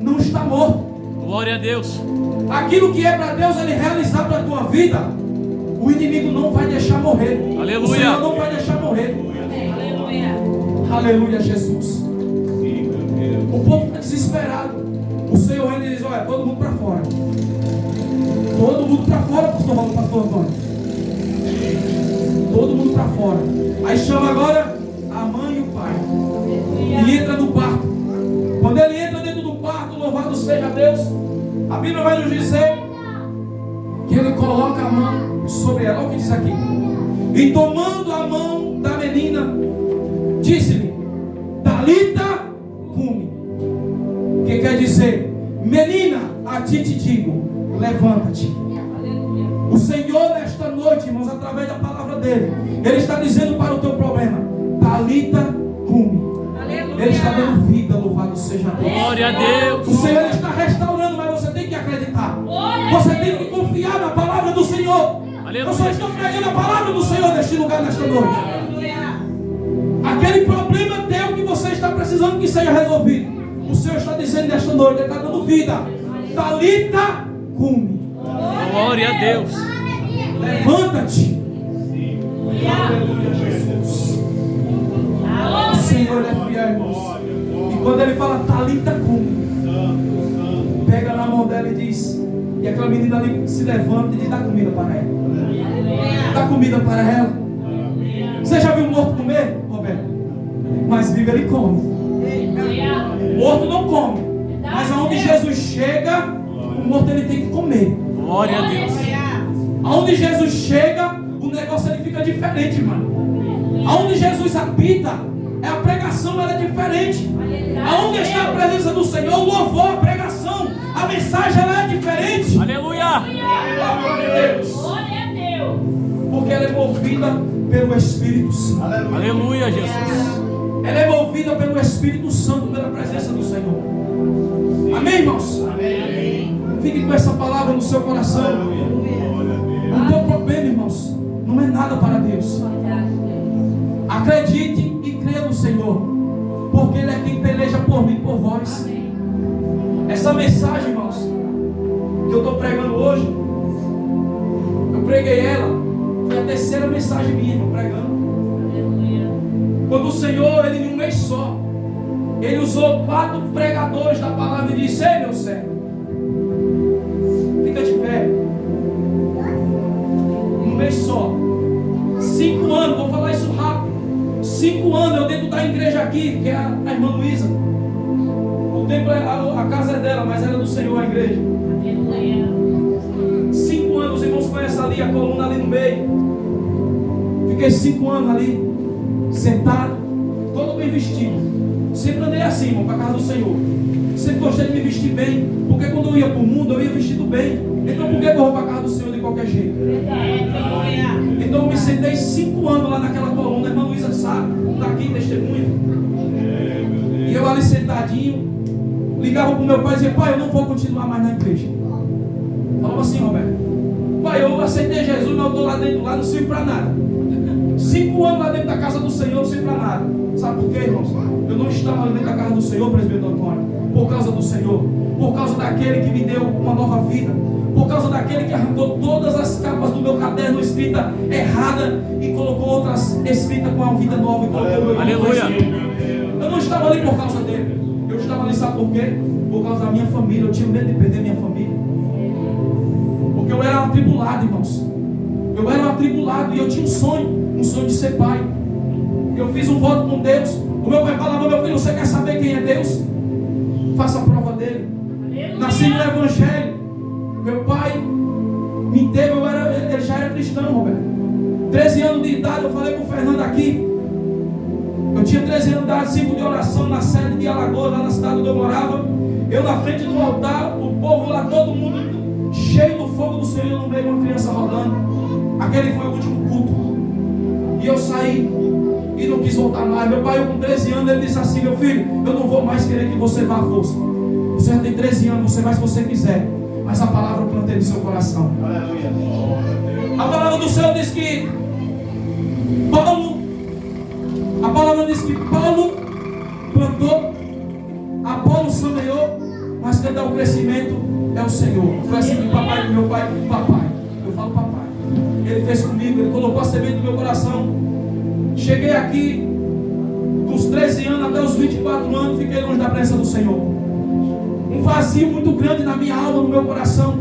não está morto. Glória a Deus. Aquilo que é para Deus ele realizar para a tua vida, o inimigo não vai deixar morrer. Aleluia. O Senhor não vai deixar morrer. Aleluia. Aleluia, Jesus. O povo está desesperado. O Senhor ele diz, olha, todo mundo para fora. Todo mundo para fora, pastor Antônio. Todo mundo para fora. Aí chama agora a mãe e o pai. E entra no quarto. Quando ele entra dentro do quarto, louvado seja Deus, a Bíblia vai nos dizer que ele coloca a mão sobre ela. Olha o que diz aqui. E tomando a mão da menina, disse-lhe, Talita cumi. Que quer dizer, menina, a ti te digo, levanta-te. O Senhor nesta noite, irmãos, através da palavra dele, ele está dizendo para o teu problema, Talita cumi. cume. Ele está dando vida, louvado seja Deus. Glória a Deus. O Senhor está restaurando, mas você tem que acreditar. Você tem que confiar na palavra do Senhor. Eu só estou pregando a palavra do Senhor neste lugar, nesta noite. Aquele problema teu que você está precisando que seja resolvido, o Senhor está dizendo nesta noite, Ele está dando vida. Talita cume. Glória a Deus. Levanta-te. O Senhor é fiel, irmãos. E quando Ele fala Talita cume, pega na mão dela e diz, e aquela menina ali se levanta e diz, dá comida para ela. Dá comida para ela. Você já viu um morto comer, Roberto? Mas vivo ele come. Morto não come. Mas aonde Jesus chega, o morto ele tem que comer. Glória a Deus. Aonde Jesus chega, o negócio ele fica diferente, mano. Aonde Jesus habita, a pregação ela é diferente. Aonde está a presença do Senhor, o louvor, a pregação, a mensagem ela é diferente. Aleluia. Glória a Deus. Porque ela é movida pelo Espírito Santo. Aleluia, Jesus. Ela é movida pelo Espírito Santo, pela presença do Senhor. Amém, irmãos? Amém. Fique com essa palavra no seu coração. O teu problema, irmãos, não é nada para Deus. Acredite e creia no Senhor, porque Ele é quem peleja por mim e por vós. Essa mensagem, irmãos, que eu estou pregando hoje, eu preguei ela, foi a terceira mensagem minha, irmão, pregando. Quando o Senhor, Ele em um mês só, Ele usou 4 pregadores da palavra e disse: ei, meu servo, fica de pé. Um mês só, 5 anos, vou falar isso rápido. 5 anos eu dentro da igreja aqui, que é a irmã Luísa. O templo, a casa é dela, mas era do Senhor a igreja. 5 anos, os irmãos conhecem ali, a coluna ali no meio. Fiquei 5 anos ali, sentado, todo bem vestido. Sempre andei assim, irmão, para a casa do Senhor. Sempre gostei de me vestir bem, porque quando eu ia para o mundo, eu ia vestido bem. Então por que eu vou para a casa do Senhor de qualquer jeito? Então eu me sentei 5 anos lá naquela coluna. A irmã Luísa sabe, está aqui, testemunha. E eu ali sentadinho, ligava para o meu pai e dizia: pai, eu não vou continuar mais na igreja. Falava assim: Roberto, pai, eu aceitei Jesus, mas eu estou lá dentro, lá não sirvo para nada. 5 anos lá dentro da casa do Senhor, não sirvo para nada. Sabe por quê, irmãos? Eu não estava lá dentro da casa do Senhor, presbítero Antônio, por causa do Senhor, por causa daquele que me deu uma nova vida, por causa daquele que arrancou todas as capas do meu caderno escrita errada e colocou outras escritas com a vida nova e colocou meu nome. Aleluia. Eu não estava ali por causa dele. Eu estava ali, sabe por quê? Por causa da minha família. Eu tinha medo de perder minha família, porque eu era atribulado, irmãos. Eu era atribulado e eu tinha um sonho de ser pai. Eu fiz um voto com Deus. O meu pai falava: meu filho, você quer saber quem é Deus? Faça a prova dele. Nasci no Evangelho. Meu pai me teve, ele já era cristão, Roberto. 13 anos de idade, eu falei com o Fernando aqui. Eu tinha 13 anos de idade, 5 de oração na sede de Alagoas, lá na cidade onde eu morava. Eu na frente do altar, o povo lá, todo mundo cheio do fogo do Senhor, no meio de uma criança rodando. Aquele foi o último culto. E eu saí e não quis voltar mais. Meu pai, eu com 13 anos, ele disse assim: meu filho, eu não vou mais querer que você vá à força. Você já tem 13 anos, você vai se você quiser. Mas a palavra eu plantei no seu coração. Aleluia. A palavra do Senhor diz que Paulo plantou, Apolo semeou, mas quem dá o crescimento é o Senhor. Foi assim que meu pai, papai, eu falo papai, ele fez comigo, ele colocou a semente no meu coração. Cheguei aqui dos 13 anos até os 24 anos, fiquei longe da presença do Senhor. Um vazio muito grande na minha alma, no meu coração.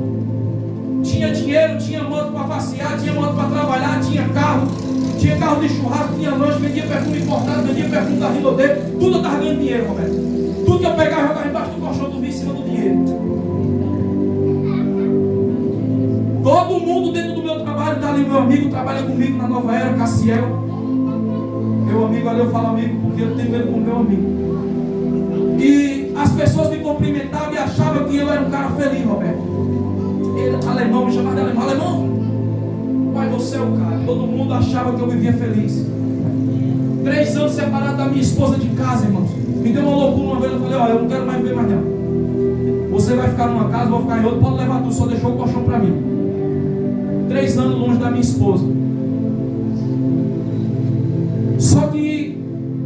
Tinha dinheiro, tinha moto para passear, tinha moto para trabalhar, tinha carro de churrasco, tinha lanche, vendia perfume importado, vendia perfume da Rinodê. Tudo eu estava ganhando dinheiro, Roberto. Tudo que eu pegava, eu jogava embaixo do colchão, dormia em cima do dinheiro. Todo mundo dentro do meu trabalho está ali. Meu amigo trabalha comigo na Nova Era, Cassiel. Meu amigo ali, eu falo amigo porque eu tenho medo com meu amigo. E as pessoas me cumprimentavam e achavam que eu era um cara feliz, Roberto. Ele, alemão, me chamava de alemão. Alemão, pai, você é o cara. Todo mundo achava que eu vivia feliz. 3 anos separado da minha esposa de casa, irmãos. Me deu uma loucura uma vez. Eu falei: olha, eu não quero mais ver mais não. Você vai ficar numa casa, eu vou ficar em outra. Pode levar tudo, só deixou o colchão para mim. 3 anos longe da minha esposa. Só que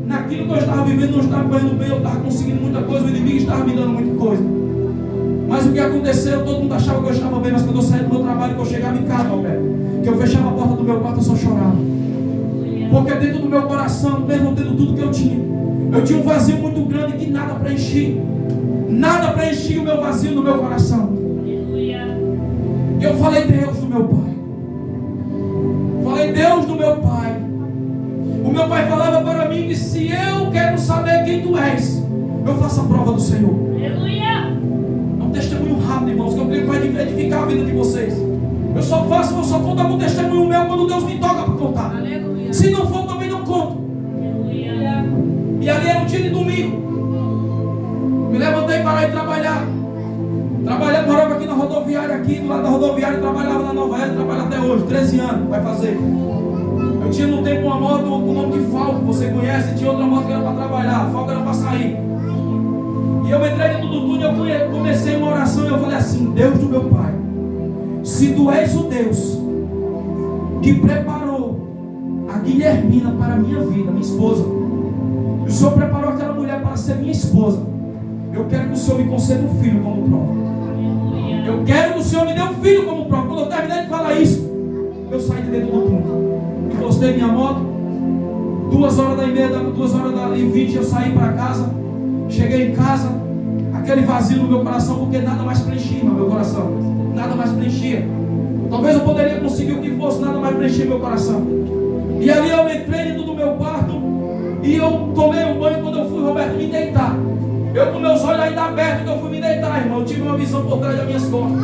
naquilo que eu estava vivendo, não estava correndo bem. Eu estava conseguindo muita coisa. O inimigo estava me dando muita coisa. Mas o que aconteceu, todo mundo achava que eu estava bem. Mas quando eu saí do meu trabalho, que eu chegava em casa, Roberto, que eu fechava a porta do meu quarto, eu só chorava. Porque dentro do meu coração, mesmo tendo tudo que eu tinha um vazio muito grande que nada preenchia. Nada preenchia o meu vazio no meu coração. Eu falei: Deus do meu pai. Falei: Deus do meu pai. O meu pai falava para mim que se eu quero saber quem tu és, eu faço a prova do Senhor. Aleluia. É um testemunho rápido, irmãos, que eu creio que vai edificar a vida de vocês. Eu só conto algum testemunho meu quando Deus me toca para contar. Aleluia. Se não for, também não conto. Aleluia. E ali era um dia de domingo. Me levantei para ir trabalhar. Trabalhei, morava aqui na rodoviária, aqui do lado da rodoviária, trabalhava na Nova Era, trabalho até hoje, 13 anos, vai fazer. Eu tinha no tempo uma moto com o nome de Falco, você conhece, tinha outra moto que era para trabalhar, a Falco era para sair. E eu entrei dentro do túnel, eu comecei uma oração e eu falei assim: Deus do meu pai, se tu és o Deus que preparou a Guilhermina para a minha vida, minha esposa, o Senhor preparou aquela mulher para ser minha esposa, eu quero que o Senhor me conceda um filho como prova. Eu quero que o Senhor me dê um filho como prova. Quando eu terminei de falar isso, eu saí de dentro do túnel, encostei minha moto, 2h20 eu saí para casa. Cheguei em casa, aquele vazio no meu coração, porque nada mais preenchia meu coração. Nada mais preenchia. Talvez eu poderia conseguir o que fosse, nada mais preenchia meu coração. E ali eu entrei dentro do meu quarto e eu tomei um banho. Quando eu fui, Roberto, me deitar, eu com meus olhos ainda abertos, eu fui me deitar, irmão, eu tive uma visão por trás das minhas costas.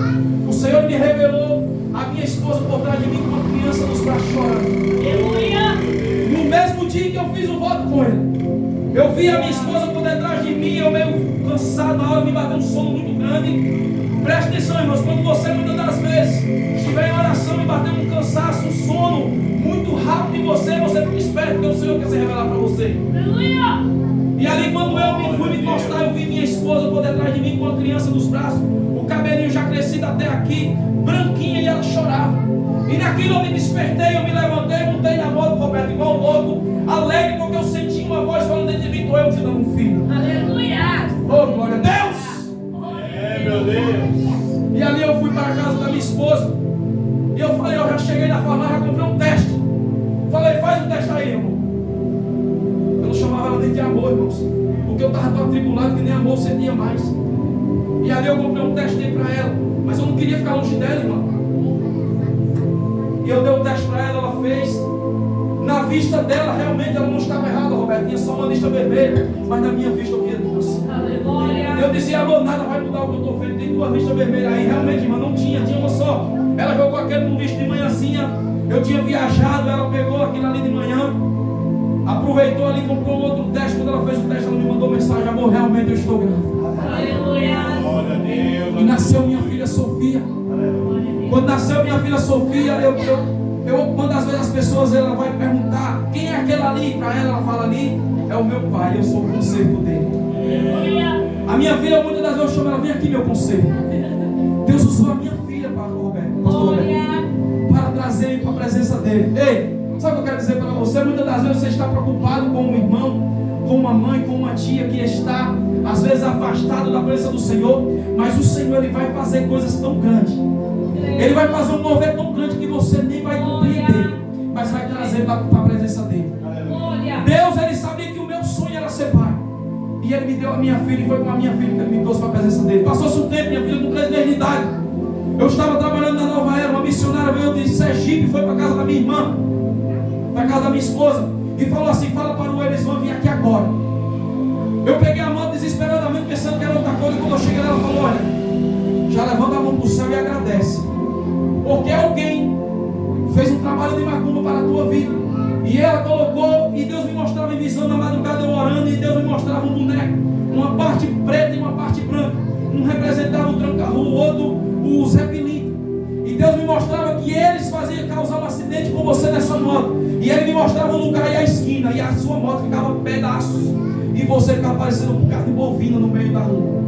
O Senhor me revelou a minha esposa por trás de mim com uma criança nos braços chorando. Aleluia. No mesmo dia que eu fiz o voto com ele, eu vi a minha esposa por detrás de mim, eu meio cansado, na hora me bateu um sono muito grande. Preste atenção, irmãos, quando você muitas das vezes estiver em oração e bater um cansaço, um sono muito rápido em você fica esperto, porque o Senhor quer se revelar para você. Aleluia. E ali quando eu me fui me mostrar, eu vi minha esposa por detrás de mim com a criança nos braços, o cabelinho já crescido até aqui, branquinha, e ela chorava. E naquilo eu me despertei, eu me levantei, montei na moto, Roberto, igual louco, alegre, porque eu senti uma voz falando dentro de mim: estou eu te dando um filho. Aleluia. Oh, glória a Deus! Meu Deus. E ali eu fui para a casa da minha esposa. E eu falei: eu já cheguei na farmácia, já comprei um teste. Falei: faz o teste aí, irmão. Eu não chamava ela nem de amor, irmãos, porque eu estava tão atribulado que nem amor eu sentia mais. E ali eu comprei um teste para ela, mas eu não queria ficar longe dela, irmão. E eu dei o teste para ela, ela fez. Na vista dela, realmente ela não estava errada, Roberto, tinha só uma lista vermelha, mas na minha vista eu via duas. Aleluia. Eu dizia: alô, nada vai mudar o que eu estou vendo, tem 2 listas vermelhas aí. Realmente, irmão, não tinha uma só. Ela jogou aquele no lixo de manhãzinha, eu tinha viajado, ela pegou aquilo ali de manhã, aproveitou ali, comprou outro teste. Quando ela fez o teste, ela me mandou mensagem: amor, realmente eu estou grávida. Aleluia. Glória a Deus. E nasceu minha filha Sofia. Quando nasceu minha filha Sofia, quando às vezes as pessoas ela vai perguntar quem é aquele ali, para ela fala: ali é o meu pai, eu sou o conserto dele. Aleluia. A minha filha, muitas das vezes eu chamo ela: vem aqui, meu conselho. Deus usou a minha filha, pastor Roberto, para trazer para a presença dele. Ei, sabe o que eu quero dizer para você? Muitas das vezes você está preocupado com um irmão, com uma mãe, com uma tia que está às vezes afastado da presença do Senhor, mas o Senhor ele vai fazer coisas tão grandes. Ele vai fazer um mover tão grande que você nem vai compreender, mas vai trazer para a presença dele. Deus, ele sabia que o meu sonho era ser pai, e ele me deu a minha filha, e foi com a minha filha que ele me trouxe para a presença dele. Passou-se um tempo, minha filha com 3 meses de idade, eu estava trabalhando na Nova Era. Uma missionária veio de Sergipe e foi para a casa da minha irmã, para a casa da minha esposa, e falou assim: fala para o Elisvan vir aqui agora. Eu peguei a mão desesperadamente, pensando que era outra coisa. Quando eu cheguei lá, ela falou: olha, já levanta a mão para o céu e agradece, porque alguém fez um trabalho de macumba para a tua vida. E ela colocou, e Deus me mostrava em visão na madrugada, eu orando, e Deus me mostrava um boneco, uma parte preta e uma parte branca. Um representava o tranca-rua, o outro o Zé Pilinto. E Deus me mostrava que eles faziam causar um acidente com você nessa moto. E ele me mostrava um lugar e a esquina, e a sua moto ficava pedaços, e você ficava parecendo um bocado de bovino no meio da rua.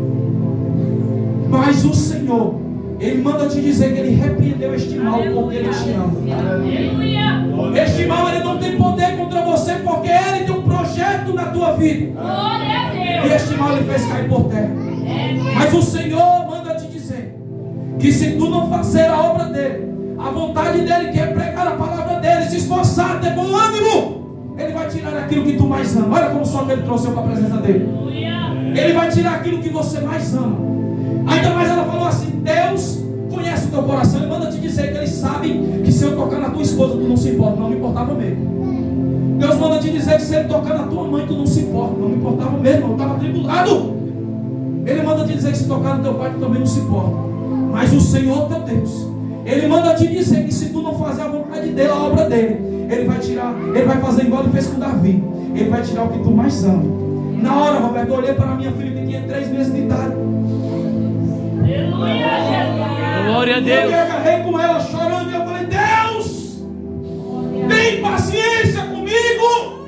Mas o Senhor, Ele manda te dizer que Ele repreendeu este mal porque Ele te ama. Aleluia. Este mal, ele não tem poder contra você, porque Ele tem um projeto na tua vida. Glória a E Deus. este mal Ele fez cair por terra. Mas o Senhor manda te dizer que se tu não fazer a obra dele, a vontade dele, que é pregar a palavra dele, se esforçar, ter bom ânimo, Ele vai tirar aquilo que tu mais ama. Olha como só que Ele trouxe para a presença dele. Ele vai tirar aquilo que você mais ama. Ainda mais ela falou assim: Deus conhece o teu coração. Ele manda te dizer que Ele sabe que se eu tocar na tua esposa, tu não se importa. Não me importava mesmo. Deus manda te dizer que se Ele tocar na tua mãe, tu não se importa. Não me importava mesmo, eu estava atribulado. Ele manda te dizer que se tocar no teu pai, tu também não se importa. Mas o Senhor teu Deus, Ele manda te dizer que se tu não fazer a vontade dele, a obra dele, Ele vai tirar, Ele vai fazer igual Ele fez com Davi. Ele vai tirar o que tu mais ama. Na hora, Roberto, eu olhei para a minha filha que tinha 3 meses de idade. Aleluia, Jesus. Glória a Eu Deus. me agarrei com ela chorando e eu falei: Deus, tem paciência comigo,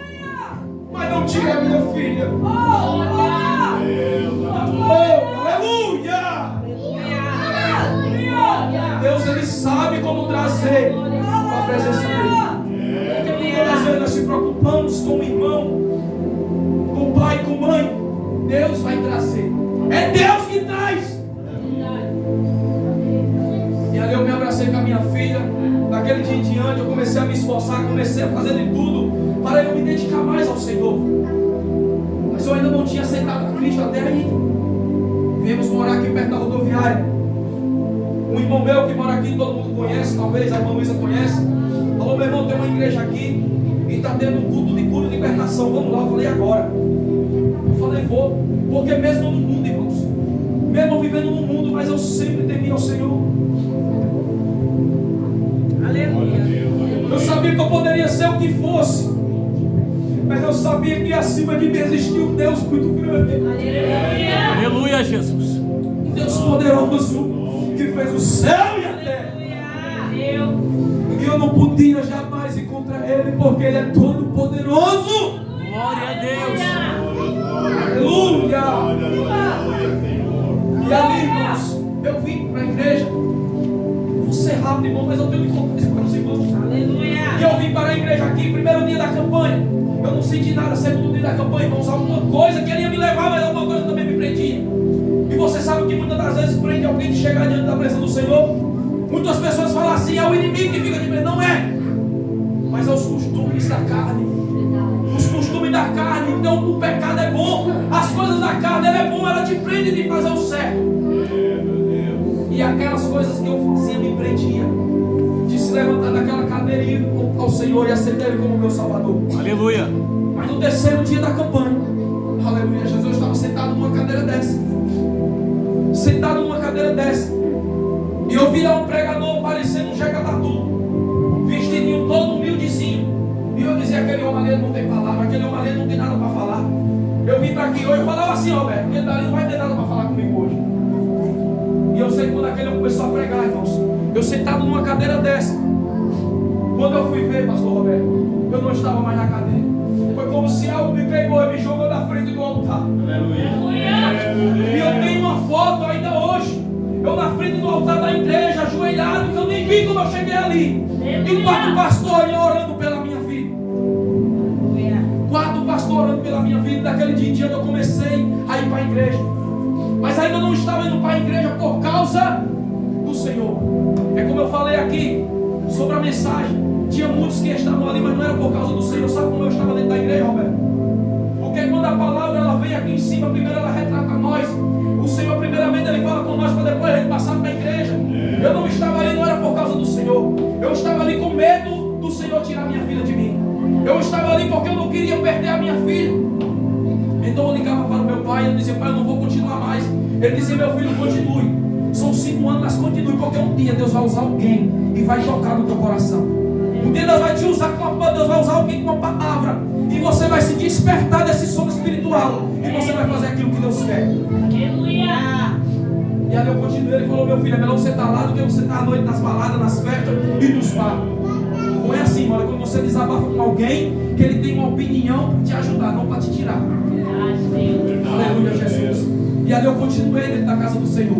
mas não tire a minha filha. Aleluia! Deus, Ele sabe como trazer a presença dele. Porque muitas vezes nós se preocupamos com o irmão, com o pai, com a mãe. Deus vai trazer. É Deus que traz. E ali eu me abracei com a minha filha. Daquele dia em diante eu comecei a me esforçar, comecei a fazer de tudo para eu me dedicar mais ao Senhor. Mas eu ainda não tinha aceitado a Cristo até aí. Viemos morar aqui perto da rodoviária. Um irmão meu que mora aqui, todo mundo conhece, talvez a irmã Luísa conhece. Falou: meu irmão, tem uma igreja aqui e está tendo um culto de cura e libertação. Vamos lá. Eu falei: agora. Eu falei: vou. Porque mesmo no mundo, irmãos, mesmo vivendo no mundo, mas eu sempre temi ao Senhor. Aleluia. Eu sabia que eu poderia ser o que fosse, mas eu sabia que acima de mim existia um Deus muito grande. Aleluia. Aleluia, Jesus. Um Deus poderoso que fez o céu e a terra. E eu não podia jamais ir contra Ele, porque Ele é todo poderoso. Glória a Deus. Aleluia. E ali, irmãos, eu vim para a igreja. Vou ser rápido, irmão, mas eu tenho que contar isso para os irmãos. Aleluia. E eu vim para a igreja aqui, primeiro dia da campanha. Eu não senti nada, segundo dia da campanha, irmãos. Alguma coisa queria me levar, mas alguma coisa também me prendia. E você sabe que muitas das vezes prende alguém de chegar diante da presença do Senhor. Muitas pessoas falam assim: é o inimigo que fica de medo. Não é, mas é os costumes da carne. Os costumes da carne. Então o pecado é bom, as coisas da carne ela é bom, ela te prende de fazer o certo. E aquelas coisas que eu fazia me prendia de se levantar daquela cadeira e ir ao Senhor e aceitar Ele como meu Salvador. Aleluia. Mas no terceiro dia da campanha, aleluia, Jesus, eu estava sentado numa cadeira dessa. Sentado numa cadeira dessa. E eu vi lá um pregador parecendo um jegatatu, vestidinho todo humildezinho. E eu dizia: aquele homem ali não tem palavra, aquele homem ali não tem nada para falar. Eu vim para aqui hoje, eu falava assim: Roberto, aquele dali não vai ter nada para falar comigo hoje. E eu sei que quando aquele homem começou a pregar, irmãos, eu sentado numa cadeira dessa, quando eu fui ver, pastor Roberto, eu não estava mais na cadeira. Foi como se algo me pegou e me jogou na frente do altar. E eu tenho uma foto ainda hoje, eu na frente do altar da igreja, ajoelhado, que eu nem vi quando eu cheguei ali. E 4 pastores orando pela minha vida. 4 pastores orando pela minha vida. Daquele dia em diante eu comecei a ir para a igreja. Mas ainda não estava indo para a igreja por causa do Senhor. É como eu falei aqui sobre a mensagem. Tinha muitos que estavam ali, mas não era por causa do Senhor. Sabe como eu estava dentro da igreja, Roberto? Porque quando a palavra ela vem aqui em cima, primeiro ela retrata nós. O Senhor primeiramente Ele fala com nós para depois a gente passar para a igreja. Eu não estava ali, não era por causa do Senhor. Eu estava ali com medo do Senhor tirar minha filha de mim. Eu estava ali porque eu não queria perder a minha filha. Então eu ligava para o meu pai e eu dizia: pai, eu não vou continuar mais. Ele dizia: meu filho, continue. São 5 anos, mas continue, porque um dia Deus vai usar alguém e vai tocar no teu coração. Um dia Deus vai te usar Deus vai usar alguém com uma palavra. E você vai se despertar desse sono espiritual. E você vai fazer aquilo que Deus quer. Aleluia. E ali eu continuei, ele falou: meu filho, é melhor você estar lá do que você estar à noite nas baladas, nas festas e nos papos. Não é assim assim, olha, quando você desabafa com alguém, que ele tem uma opinião para te ajudar, não para te tirar. Aleluia, Jesus. E ali eu continuei dentro da casa do Senhor.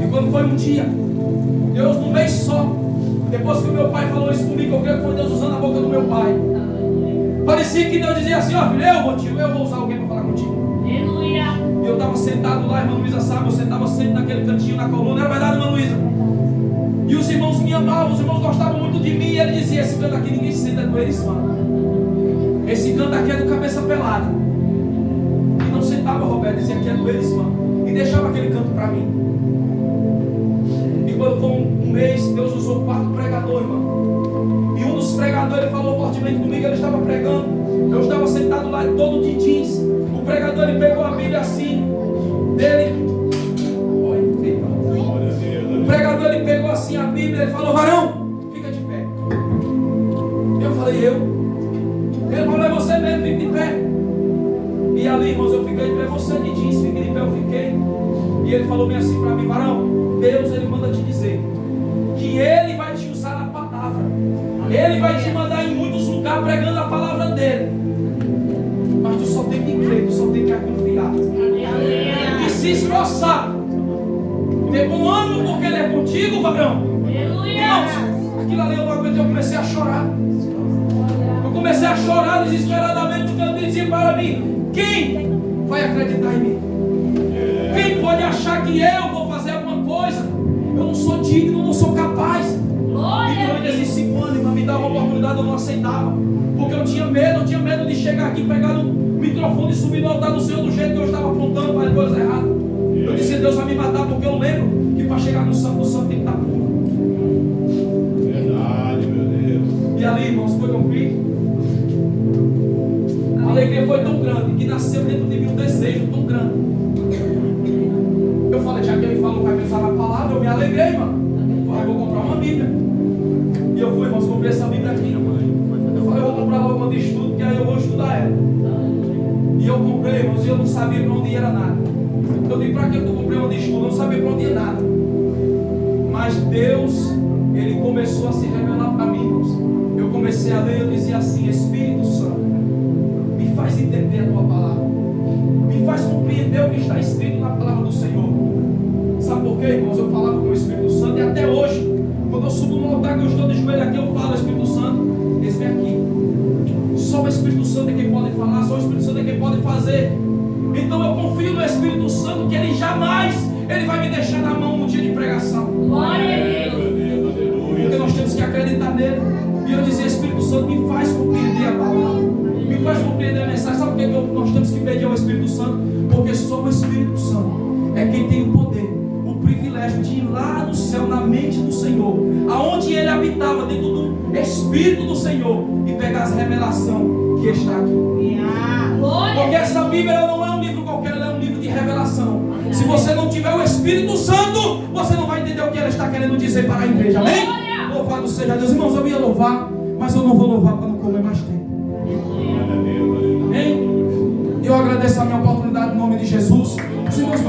E quando foi um dia, Deus num mês só, depois que o meu pai falou isso comigo, eu creio que foi Deus usando a boca do meu pai. Parecia que Deus dizia assim, ó filho, eu vou usar alguém para falar contigo. Aleluia. E eu estava sentado lá, irmã Luísa sabe, eu sentava sempre naquele cantinho na coluna, era verdade, irmã Luísa? E os irmãos me amavam, os irmãos gostavam muito de mim, e ele dizia, esse canto aqui ninguém se senta com eles, mano. Esse canto aqui é do cabeça pelada. E não sentava, Roberto, dizia que é do eles, mano. E deixava aquele canto para mim. E quando foi um mês, Deus usou 4 pregadores, irmão. E um dos pregadores, ele falou fortemente comigo, ele estava pregando. Eu estava sentado lá todo de jeans. O pregador, ele pegou a Bíblia assim, dele. O pregador, ele pegou assim a Bíblia, ele falou, varão, fica de pé. Eu falei, Ele falou, é você mesmo, fica de pé. E ali, irmãos, eu fiquei de pé, você de jeans, fica de pé, eu fiquei. E ele falou bem assim para mim, varão, Deus, ele manda te dizer que ele vai te usar na palavra. Ele vai te mandar em muitos lugares pregando a palavra dele. Mas tu só tem que crer, tu só tem que confiar. E se esforçar. Ter bom ânimo porque ele é contigo, varão. Irmãos, aquilo ali eu não aguentei, eu comecei a chorar. Eu comecei a chorar desesperadamente porque eu dizia para mim, quem vai acreditar em mim? Quem pode achar que eu vou fazer alguma coisa? Eu não sou digno, não sou capaz. E durante esses 5 anos, me dava uma oportunidade, eu não aceitava. Porque eu tinha medo de chegar aqui, pegar no microfone e subir no altar do Senhor do jeito que eu estava apontando, fazer coisa errada. Eu disse, Deus vai me matar, porque eu lembro que para chegar no santo tem que estar puro. Verdade, meu Deus. E ali, irmãos, foi um grito. A alegria foi tão grande que nasceu dentro de mim um desejo tão grande. Eu falei, já que ele falou, vai pensar na palavra, eu me alegrei, mano. Eu vou comprar uma Bíblia. E eu fui, irmãos, comprei essa Bíblia aqui. Eu falei, eu vou comprar logo uma de estudo, que aí eu vou estudar ela. E eu comprei, irmãos, e eu não sabia para onde era nada. Eu disse, para que eu comprei uma de estudo? Eu não sabia para onde ia nada. Mas Deus, ele começou a se revelar para mim, irmãos. Eu comecei a ler e eu dizia assim, Espírito Santo, me faz entender a tua palavra. Me faz compreender o que está escrito na palavra do Senhor. Sabe por quê, irmãos? Eu falava com o Espírito Santo e até hoje, quando eu subo no altar, que eu estou de joelho aqui, eu falo, Espírito Santo, esse vem aqui. Só o Espírito Santo é quem pode falar, só o Espírito Santo é quem pode fazer. Então eu confio no Espírito Santo que ele jamais vai me deixar na mão no dia de pregação. Glória a Deus. Porque nós temos que acreditar nele. E eu dizia, Espírito Santo, me faz compreender a palavra. Me faz compreender a mensagem. Sabe por que nós temos que pedir ao Espírito Santo? Porque só o Espírito Santo é quem tem o poder, o privilégio de ir lá no céu, na mente do Senhor, aonde ele habitava, dentro do Espírito do Senhor, e pegar as revelações que está aqui. Porque essa Bíblia não é um livro qualquer, ela é um livro de revelação. Se você não tiver o Espírito Santo, você não vai entender o que ela está querendo dizer para a igreja. Amém? Louvado seja Deus. Irmãos, eu ia louvar, mas eu não vou louvar para não comer mais tempo. Amém? Eu agradeço a minha oportunidade em nome de Jesus. Os irmãos,